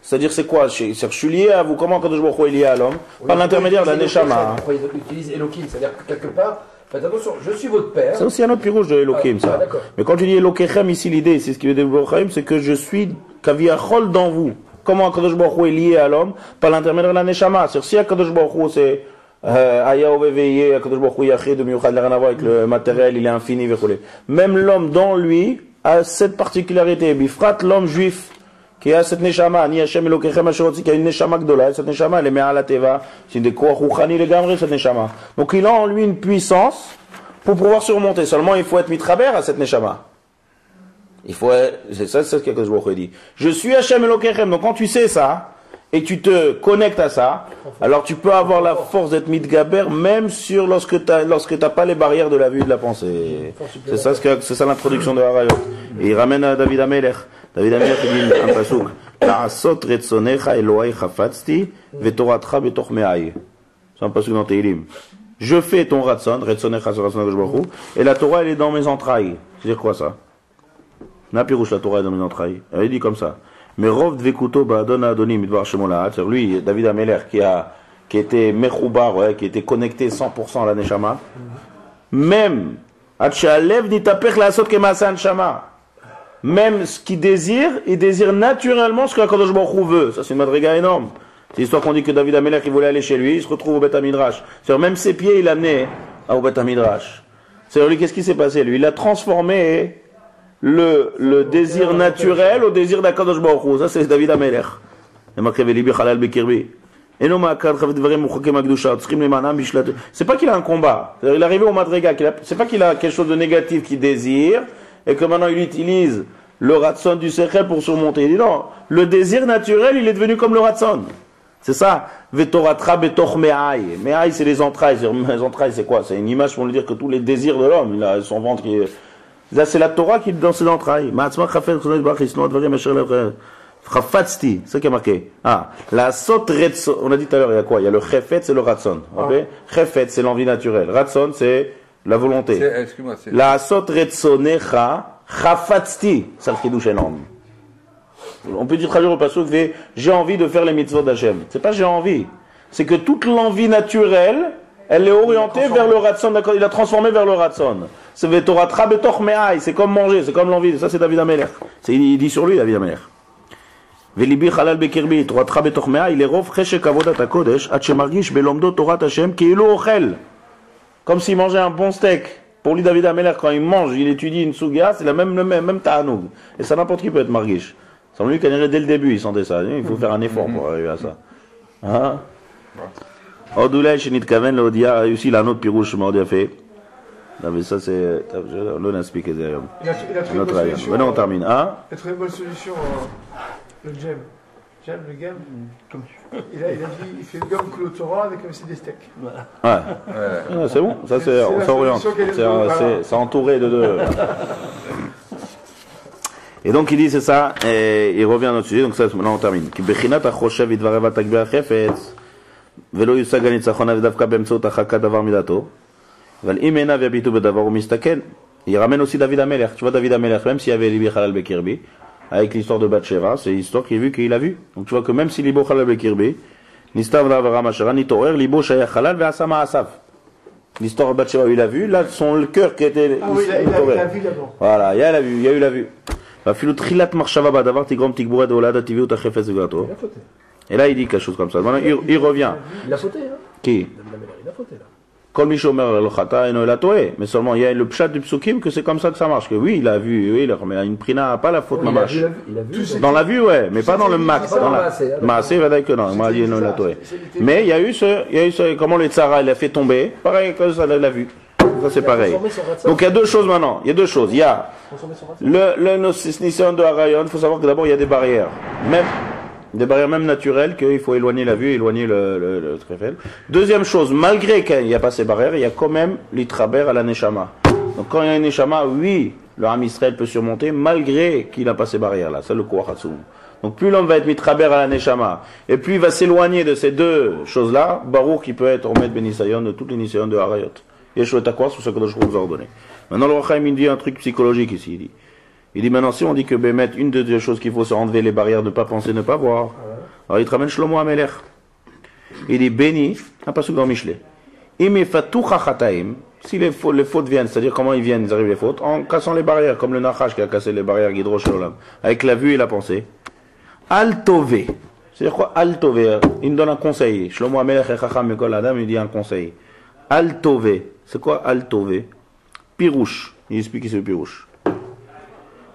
C'est-à-dire c'est quoi? Je suis lié à vous. Comment Kadosh Baruch Hu est lié à l'homme? Par l'intermédiaire de la Neshama. Pourquoi il utilise Elohim? C'est-à-dire que quelque part, faites attention, je suis votre père. C'est aussi un autre pirouge de Elohim, ça. Mais quand tu dis Elokechem, ici l'idée, c'est ce qui veut dire Elohim, c'est que je suis Kaviachol dans vous. Comment Kadosh Baruch Hu est lié à l'homme? Par l'intermédiaire de la Neshama. C'est-à-dire si Kadosh Baruch Hu c'est Aya Oveveye, Akadosh Baruch Hu Yachid, Miyuchad, rien à voir avec le matériel, il est infini, verroulé. Même l'homme dans lui a cette particularité. Bifrat, l'homme juif, qui a cette neshama, Ni Hashem Elokechem Asherotzi, qui a une neshama gdola, cette neshama, elle est me'ala teva, c'est des koach rouchani le gamri, cette neshama. Donc il a en lui une puissance pour pouvoir surmonter. Seulement, il faut être mitraber à cette neshama. Il faut, c'est ça, c'est ce que je vous dit. Je suis Hashem Elokechem. Donc quand tu sais ça, et tu te connectes à ça, alors tu peux avoir la force d'être mitgaber, même sur lorsque t'as pas les barrières de la vue et de la pensée. C'est ça l'introduction de Harayot. Et il ramène à David Amelech. David Amelech, il dit un pasuk. La'asot retzonecha Elohai chafatzti, vetoratcha betoch me'ai. C'est un pasuk dans Tehilim. Je fais ton ratson, retzonecha, c'est ratson Akadosh Baruch Hu, et la Torah, elle est dans mes entrailles. C'est-à-dire quoi ça? Napirouche, la Torah est dans mes entrailles. Elle dit comme ça. Mais Rov Dvekuto Ba'adon Adonim Midvar Shemolahat, c'est lui, David Ameler, qui était Mechoubar, ouais, qui était connecté 100% à la Neshama. Même, Atchalev Nitapech la Asot Kemasa Neshama. Même ce qu'il désire, il désire naturellement ce que Akadosh Baruch Hu veut. Ça, c'est une madriga énorme. C'est l'histoire qu'on dit que David Ameler, il voulait aller chez lui, il se retrouve au Beth Midrash. C'est-à-dire, même ses pieds, il amenait au Beth Midrash. C'est-à-dire, lui, qu'est-ce qui s'est passé? Lui, il a transformé le désir naturel au désir d'Akadosh Baruch Hu. Ça, c'est David Amelech. C'est pas qu'il a un combat. Il est arrivé au Madriga. C'est pas qu'il a quelque chose de négatif qu'il désire et que maintenant il utilise le ratson du sechel pour surmonter. Il dit non. Le désir naturel, il est devenu comme le ratson. C'est ça. Vetoratra betoch me'ai. Me'ai, c'est les entrailles. Les entrailles, c'est quoi? C'est une image pour nous dire que tous les désirs de l'homme, il a son ventre qui est... Là, c'est la Torah qui est dans ses entrailles. Ma'atzma chafet chonot barach isno advarim asher lev chafatzti. C'est ça qui est marqué. Ah, la sot retson. On a dit tout à l'heure, il y a quoi? Il y a le chefet, c'est le ratson. Ok? Chefet, c'est l'envie naturelle. Ratson, c'est la volonté. Excuse-moi, c'est... La sot retsonecha chafatzti. C'est le chidouche énorme. On peut dire traduire au passage que j'ai envie de faire les mitzvot d'Hachem. C'est pas j'ai envie. C'est que toute l'envie naturelle, elle est orientée vers le ratson. Il a transformé vers le ratson. C'est vetoratra betoch me'ai, c'est comme manger, c'est comme l'envie. Ça, c'est David Amelech. Il dit sur lui, David Amelech. Velibi chalal bekirbi, toratra betoch me'ai, il est rov cheshek avodat hakodesh, at shemargish belomdo torat Hashem, ki elo ochel. Comme s'il mangeait un bon steak. Pour lui, David Amelech, quand il mange, il étudie une sugia, c'est le même ta'anoug. Et ça, n'importe qui peut être margish. Sans lui, dès le début, il sentait ça. Il faut faire un effort pour arriver à ça. Hein? Odoulay, Shinit Kaven, l'Odia, réussi la note pirouche, Mordia fait. Non, mais ça, c'est. L'on explique. Il a trouvé une bonne solution. Maintenant, on termine. Hein? Il a trouvé une bonne solution, le gem. Gem, le gem. Comme tu veux. Il a dit, il fait le gem que le Torah avec c'est des steaks. Voilà. Ouais. C'est bon, ça, on s'oriente. C'est entouré de deux. Et donc, il dit, c'est ça, et il revient à notre sujet, donc ça, maintenant, on termine. Ki bechinat achoshev idvarev atakbe achefetz, velo yusag anitzachon avdavka bemtzot achaka davar midato. Il ramène aussi David Amelech. Tu vois David Amelech, même s'il y avait Libi Halal Bekirbi, avec l'histoire de Bathsheba, c'est l'histoire qu'il a vu qu'il a vu. Donc tu vois que même si Libo Halal Bekirbi, Nistav Navaram Ashara, Nitorer, Libo Shaya Halal, Ve'asama Asaf. L'histoire de Bathsheba, il a vu, là, le cœur qui était. Ah oui, il a vu d'abord. Voilà, il y a eu la vue. Et là, il dit quelque chose comme ça. Maintenant, il revient. Il a fauté, hein? Qui? Il a fauté, là. Comme Mishomer le Khata et la Toé. Mais seulement, il y a le pshat du psukim que c'est comme ça que ça marche. Que oui, il a vu, oui, mais une prina, pas la faute mamash. Il a vu. Dans la vue, ouais, mais pas dans le max. Dans la massé, va dire que non. Moi, il la Toé. Mais il y a eu ce, comment le Tzara, il a fait tomber. Pareil que ça, l'a vu. Ça, c'est pareil. Donc, il y a deux choses maintenant. Il y a deux choses. Il y a le Nissan de Harayon. Il faut savoir que d'abord, il y a des barrières. Des barrières même naturelles, qu'il faut éloigner la vue, éloigner le tréfel. Deuxième chose, malgré qu'il n'y a pas ces barrières, il y a quand même l'itraber à la neshama. Donc quand il y a une neshama, oui, le Ham Israël peut surmonter, malgré qu'il n'a pas ces barrières-là. C'est le Kouachatsu. Donc plus l'homme va être mitraber à la neshama, et plus il va s'éloigner de ces deux choses-là, Baruch qui peut être Omed Benisayon de toutes les Nisayon de Harayot. Yeshua Takwa, c'est ce que je vous ai ordonné. Maintenant le Rachaim il dit un truc psychologique ici, il dit maintenant, si on dit que Bémet, une des deux choses qu'il faut, c'est enlever les barrières de ne pas penser, ne pas voir. Alors il te ramène Shlomo Amelech. Il dit béni, un passage dans Michelet. Si les fautes viennent, c'est-à-dire comment ils arrivent les fautes, en cassant les barrières, comme le Nachash qui a cassé les barrières Guidro Shalom, avec la vue et la pensée. Al Tové. C'est-à-dire quoi? Al-Tové, il me donne un conseil. Shlomo Amelech et Chacham Mikol Adam, il dit un conseil. Al-Tové, c'est quoi Al-Tové? Pirouche, il explique ici le Pirouche.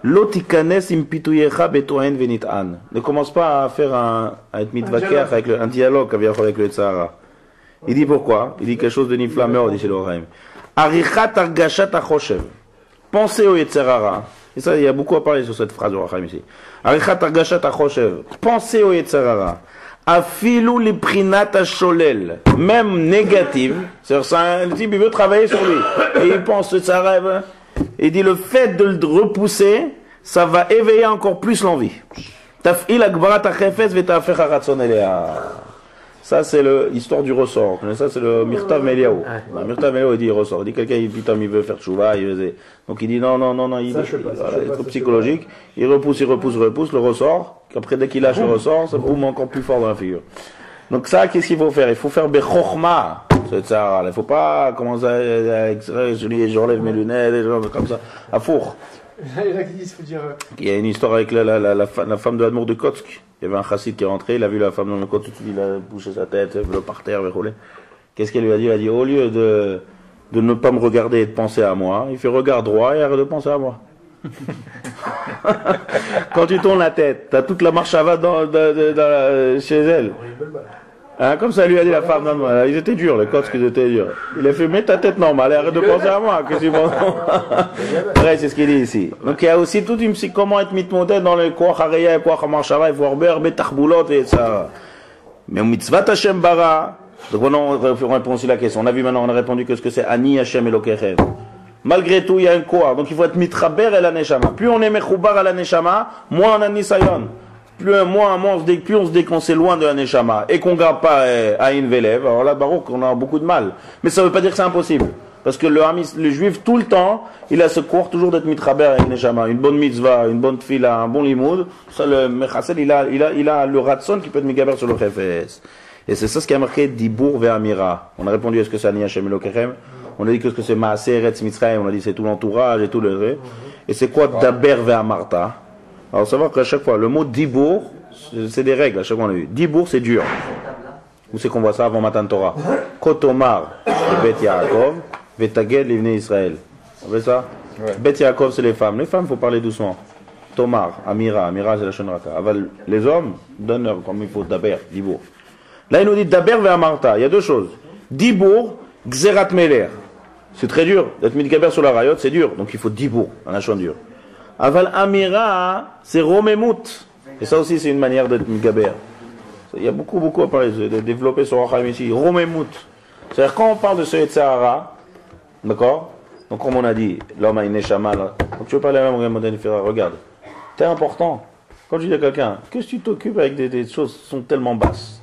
L'otikanes impituyecha betoen venit'an. Ne commence pas à faire à être mitvaker avec un dialogue avec le Tzahara. Il dit pourquoi? Il dit quelque chose de niflameur, dit l'Oraim. Arichat argashat achoshev. Pensez au Yetzerara. Et ça, il y a beaucoup à parler sur cette phrase de Racham ici. Arichat argashat achoshev. Pensez au Yetzerara. Afilou li prinat sholel. Même négative. C'est-à-dire, le type, il veut travailler sur lui. Et il pense, ça rêve. Il dit, le fait de le repousser, ça va éveiller encore plus l'envie. Taf'il akbarat achefes veta'afech haratzon elea. Ça, c'est l'histoire du ressort. Ça, c'est le Mirtav Meliaou. Mirtav Meliaou, il dit, il ressort. Il dit, quelqu'un, il veut faire tchouva, donc il dit, non, il est trop psychologique. Il repousse, le ressort. Après, dès qu'il lâche le ressort, ça boum encore plus fort dans la figure. Donc ça, qu'est-ce qu'il faut faire? Il faut faire Bechorma. Il ne faut pas commencer à extraire, j'enlève mes lunettes, des choses comme ça. À four. Il y a une histoire avec la femme de l'Admour de Kotsk. Il y avait un chassid qui est rentré, il a vu la femme dans le côté, il a bouché sa tête, le parterre, roulé. Qu'est-ce qu'elle lui a dit? Elle a dit, au lieu de ne pas me regarder et de penser à moi, il fait regard droit et arrête de penser à moi. Quand tu tournes la tête, tu as toute la marche à chez elle. Hein, comme ça lui a dit la femme, ils étaient durs, les Kotsk, ils étaient durs. Il a fait, mets ta tête normale et arrête de penser à moi. Qu'est-ce que tu penses? Après, c'est ce qu'il dit ici. Donc il y a aussi toute une psy, comment être mitmodé dans le Koach Hareya et Koach Hamarshava, il faut avoir Betachboulot et ça. Mais au mitzvah Hashem bara, donc on répond aussi la question. On a vu maintenant, on a répondu que ce que c'est Ani Hashem Elokechem. Malgré tout, il y a un Koach, donc il faut être mitraber et la Neshama. Plus on est mechoubar à la Neshama, moins on a Nisayon. Plus on se dit qu'on s'est loin de la Neshama et qu'on ne garde pas à une Velev, alors là, Baruch, on a beaucoup de mal. Mais ça ne veut pas dire que c'est impossible. Parce que le juif, tout le temps, il a ce cours toujours d'être mitraber avec Neshama. Une bonne mitzvah, une bonne tfila, un bon limoud. Ça, le Mechassel, il a le ratson qui peut être migaber sur le chefes. Et c'est ça ce qui a marqué Dibour ve'amira. On a répondu, est-ce que c'est Ani Hashem Elokechem? On a dit que c'est Maaseh Eretz Mitzrayim. On a dit c'est tout l'entourage et tout le. Et c'est quoi Daber ve'amarta? Alors, savoir qu'à chaque fois, le mot Dibour, c'est des règles, à chaque fois on a vu. Dibour, c'est dur. Où c'est qu'on voit ça avant Matan Torah? Kotomar, Bet Yaakov, Vetaged, l'Ivné Israël. Vous voyez ça? Bet Yaakov, c'est les femmes. Les femmes, il faut parler doucement. Tomar, Amira, c'est la Shonraka. Les hommes, donnent comme il faut, Daber, Dibour. Là, il nous dit Daber ve'amarta. Il y a deux choses. Dibour, Gzerat Meler. C'est très dur. D'être mitgaber sur la rayot, c'est dur. Donc il faut Dibour, un achon dur. Aval Amira, c'est Romemut. Et ça aussi, c'est une manière d'être Migaber. Il y a beaucoup à parler, de développer sur Racham ici. Romemut. C'est-à-dire, quand on parle de ce Yetzirara, d'accord? Donc, comme on a dit, l'homme a une neshama. Donc, tu veux parler à même regarde. T'es important. Quand je dis à quelqu'un, qu'est-ce que tu t'occupes avec des choses qui sont tellement basses?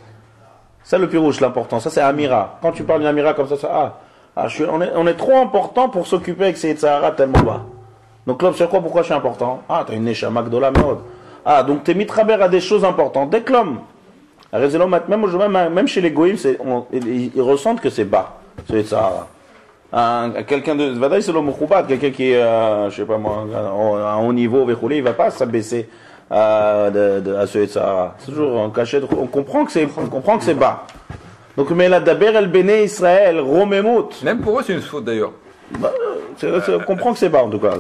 Ça, le pirouche, l'important. Ça, c'est Amira. Quand tu parles d'une Amira comme ça, on est trop important pour s'occuper avec ces Yetzirara tellement bas. Donc l'homme, sur quoi, pourquoi je suis important? Ah, t'as une neshama gdola meod. Ah, donc t'es mitraber à des choses importantes. Dès que l'homme, même chez les goïms, ils ressentent que c'est bas. C'est ça. Quelqu'un de Vadaï, c'est l'homme choubat, quelqu'un qui est, je sais pas moi, à haut niveau, il va pas s'abaisser à ce Sahara. C'est toujours en cachette, on comprend que c'est bas. Donc, mais la Daber el Béné Israël, Romemut. Même pour eux, c'est une faute d'ailleurs. On comprend que c'est bas en tout cas.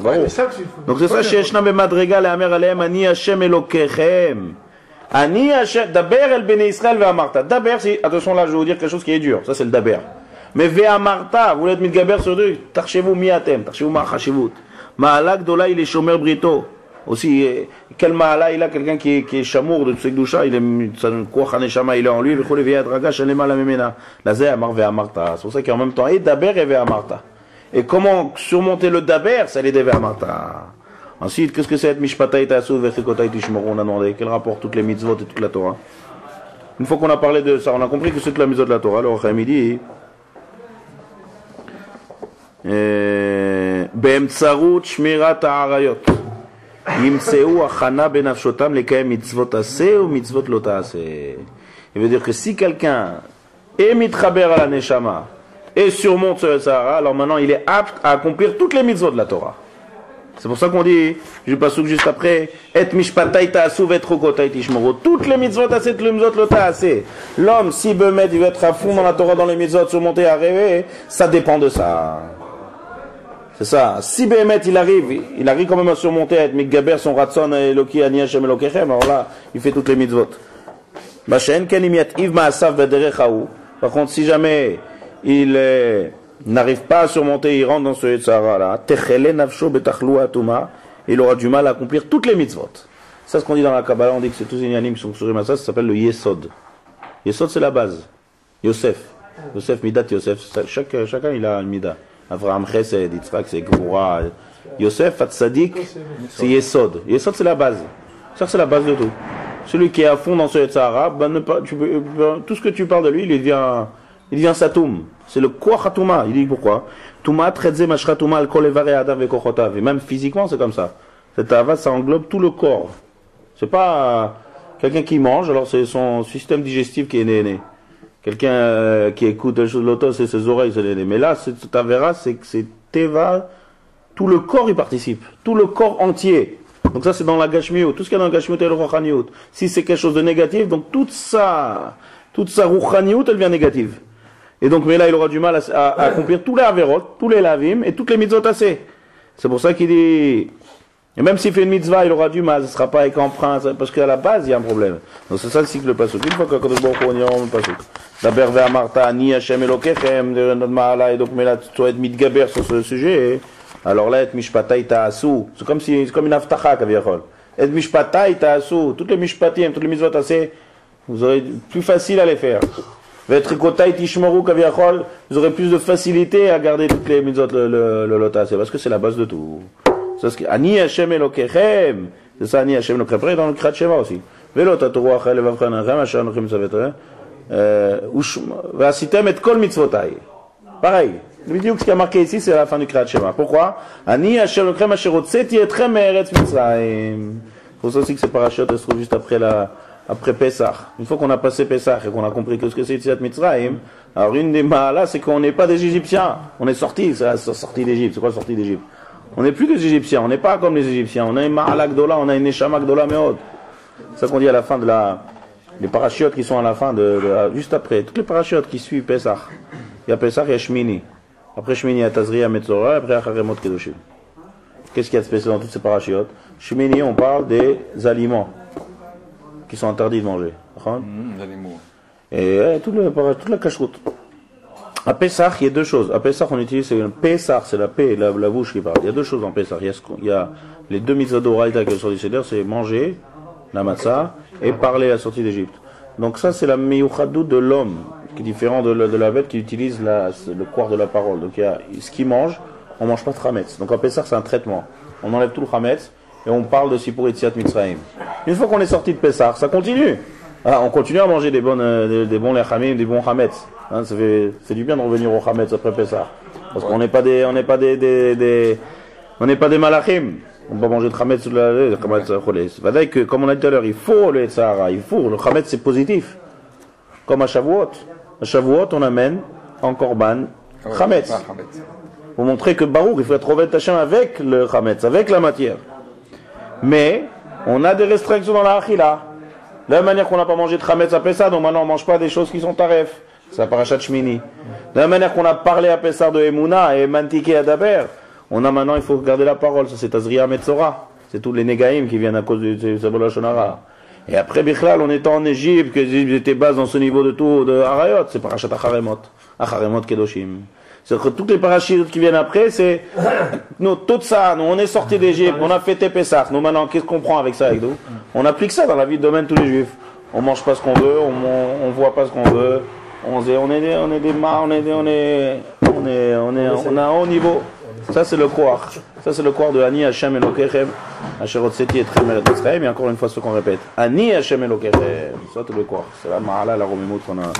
Donc c'est ça, Sheshna Bemadrega le Amer Aleem, Ani Hashem Elokechem. Ani Hashem, Daber el Béné Israël ve'amarta. Daber, attention là, je vais vous dire quelque chose qui est dur. Ça c'est le Daber. Mais ve'amarta, vous voulez être mitgaber sur deux, tarchez-vous miatem, tarchez-vous ma'achashivut. Ma'alak dola il est shomer brito. Aussi, quel ma'ala il a quelqu'un qui est chamour de Tsekdusha, il est quoi Haneshama, il est en lui, v'chole ve'adraga, shalema la memena. La zé amar ve'amarta. C'est pour ça qu'en même temps, et Daber et ve'amarta. Et comment surmonter le Daber, ça les devait à Martha. Ensuite, qu'est-ce que c'est être Mishpata et Tassou, Vechikota et Tishmoron, on a demandé. Quel rapport toutes les mitzvot et toute la Torah? Une fois qu'on a parlé de ça, on a compris que c'est toute la mitzvot de la Torah. Alors, Khamidi, Be'emtsarut Shmirat Ha'arayot. Yimseu Achana Benafshotam Lekaem mitzvot aseh ou mitzvot lota aseh. Il veut dire que si quelqu'un est mitraber à la Neshama, et surmonte ce Sahara, alors maintenant il est apte à accomplir toutes les mitzvot de la Torah. C'est pour ça qu'on dit, je passe juste après, et mishpatai ta'asu vet chokotai tishmoro. Toutes les mitzvot assez, toutes les mitzvot le ta'asé. L'homme, si Bemet, il veut être à fond dans la Torah, dans les mitzvot, surmonter, à rêver, ça dépend de ça. C'est ça. Si Bemet, il arrive quand même à surmonter, à être Mikgaber, son ratson, Eloki, Ani Hashem, Elokechem, alors là, il fait toutes les mitzvot. Bashen, ken imiat iv ma'asav bederechaou. Par contre, si jamais il n'arrive pas à surmonter, il rentre dans ce Yetzara là, techele nafsho betachlu atuma, il aura du mal à accomplir toutes les mitzvot. Ça, ce qu'on dit dans la Kabbalah, on dit que c'est tous les yanim qui sont sur ça s'appelle le Yesod. Yesod, c'est la base. Yosef, Midat Yosef, chacun il a une Midat. Avraham Chesed, Yitzhak, c'est Gvura. Yosef, Atzadik, c'est Yesod. Yesod, c'est la base. Ça, c'est la base de tout. Celui qui est à fond dans ce Yetzara, tout ce que tu parles de lui, il devient Satoum. C'est le Koach HaTuma. Il dit pourquoi? Tuma tredze mashra tuma al kol evare adam vekochotav. Et même physiquement, c'est comme ça. Cette Ava, ça englobe tout le corps. C'est pas quelqu'un qui mange, alors c'est son système digestif qui est né. Quelqu'un qui écoute les choses de l'auto, c'est ses oreilles, c'est né. Mais là, cette Avera, c'est Teva, tout le corps y participe. Tout le corps entier. Donc ça, c'est dans la Gashmiut. Tout ce qu'il y a dans la Gashmiut est le Rouchaniut. Si c'est quelque chose de négatif, donc toute sa Rouchaniut, elle devient négative. Et donc, mais là, il aura du mal à accomplir tous les Averot, tous les Lavim et toutes les mitzvot assez. C'est pour ça qu'il dit, et même s'il fait une mitzvah, il aura du mal, ce ne sera pas avec emprunt, parce qu'à la base, il y a un problème. Donc c'est ça le cycle pasuk. Une fois qu'Akadosh Baruch Hu, on ira le pasuk. D'abord, ve'amarta, ni Hashem Elokechem, de notre ma'ala, et donc, mais là, tu dois être mitgaber sur ce sujet. Alors là, et mishpatai ta'asu, c'est comme une aftacha, kaviachol. Et mishpatai ta'asu, toutes les mishpatim, toutes les mitzvot assez, vous aurez plus facile à les faire. Vetrikotai tishmoru kaviachol, vous aurez plus de facilité à garder toutes les mitzvot le lotas, parce que c'est la base de tout. C'est ce que Ani Hashem Elokechem, c'est ça Ani Hashem Elokechem. Après dans le Krat Shema aussi. Velo taturu achel levavchem anachem asher anochim savetre. Vasitem et kol mitzvotai. Pareil. Le ce qui a marqué ici, c'est à la fin du Krat Shema. Pourquoi? Ani Hashem Elokechem asher hotzeti etchem me'eretz Mitzrayim. C'est pour ça aussi que ces parachutes se trouvent juste après Pessah. Une fois qu'on a passé Pessah et qu'on a compris que ce que c'est Yetziat Mitzrayim, alors une des mahalas, c'est qu'on n'est pas des Égyptiens. On est sortis, c'est sorti d'Égypte. C'est quoi sorti d'Égypte? On n'est plus des Égyptiens, on n'est pas comme les Égyptiens. On a une Ma'ala Gdola, on a une Neshama Gdola Meod. C'est ça qu'on dit à la fin de les parachutes qui sont à la fin juste après. Toutes les parachutes qui suivent Pessah. Il y a Pessah, il y a Shmini. Après Shmini, il y a Tazria, Metzora, après Acharemot Kedoshim. Qu'est-ce qu'il y a de spécial dans toutes ces parachutes? Shmini, on parle des aliments qui sont interdits de manger. Les animaux. Et toute la cacheroute. À Pessah, il y a deux choses. À Pessah, on utilise Pessah, c'est la paix, la bouche qui parle. Il y a deux choses en Pessah. Il y a les deux mitzvot d'Oraïta qui sont sortis, c'est manger la matzah et parler à la sortie d'Égypte. Donc ça, c'est la miyuchadou de l'homme, qui est différent de la bête qui utilise le quart de la parole. Donc il y a ce qu'il mange, on mange pas de chametz. Donc à Pessah, c'est un traitement. On enlève tout le chametz et on parle de Sipur Yetziat Mitzrayim. Une fois qu'on est sorti de Pessah, ça continue. Alors, on continue à manger des bons lechamim, des bons chametz. Hein, c'est du bien de revenir au chametz après Pessah. Parce qu'on n'est pas des malachim. On ne peut pas manger de chametz sur le chametz cholé. C'est vrai que, comme on a dit tout à l'heure, il faut le tzara, le chametz c'est positif. Comme à Shavuot. À Shavuot, on amène en korban chametz. Pour montrer que Baruch, il faut être Rovet Hashem avec le chametz, avec la matière. Mais, on a des restrictions dans la achila. De la même manière qu'on n'a pas mangé de chametz à Pessah, donc maintenant on ne mange pas des choses qui sont taref. C'est la parashat Shmini. De la même manière qu'on a parlé à Pessah de Emouna et Mantike Adaber, on a maintenant, il faut garder la parole. Ça c'est Tazria Metzora. C'est tous les négaïm qui viennent à cause de Sabola Shonara. Et après Bichlal, on était en Égypte, que l'Égypte était basse dans ce niveau de tout, de Harayot, c'est parashat Acharemot. Acharemot Kedoshim. C'est que toutes les parachutes qui viennent après, c'est tout ça. Nous, on est sortis d'Égypte, on a fêté Pessah. Nous, maintenant, qu'est-ce qu'on prend avec ça, avec nous? On applique ça dans la vie de domaine tous les juifs. On mange pas ce qu'on veut, on voit pas ce qu'on veut. On a un haut niveau. Ça, c'est le koach. Ça, c'est le koach de Ani Hashem Elokechem. Asher Hotzeti Etchem Me'eretz Mitzrayim. Et encore une fois, ce qu'on répète. Ani Hashem Elokechem. Ça, c'est le koach. C'est la ma'ala, la romimut qu'on a.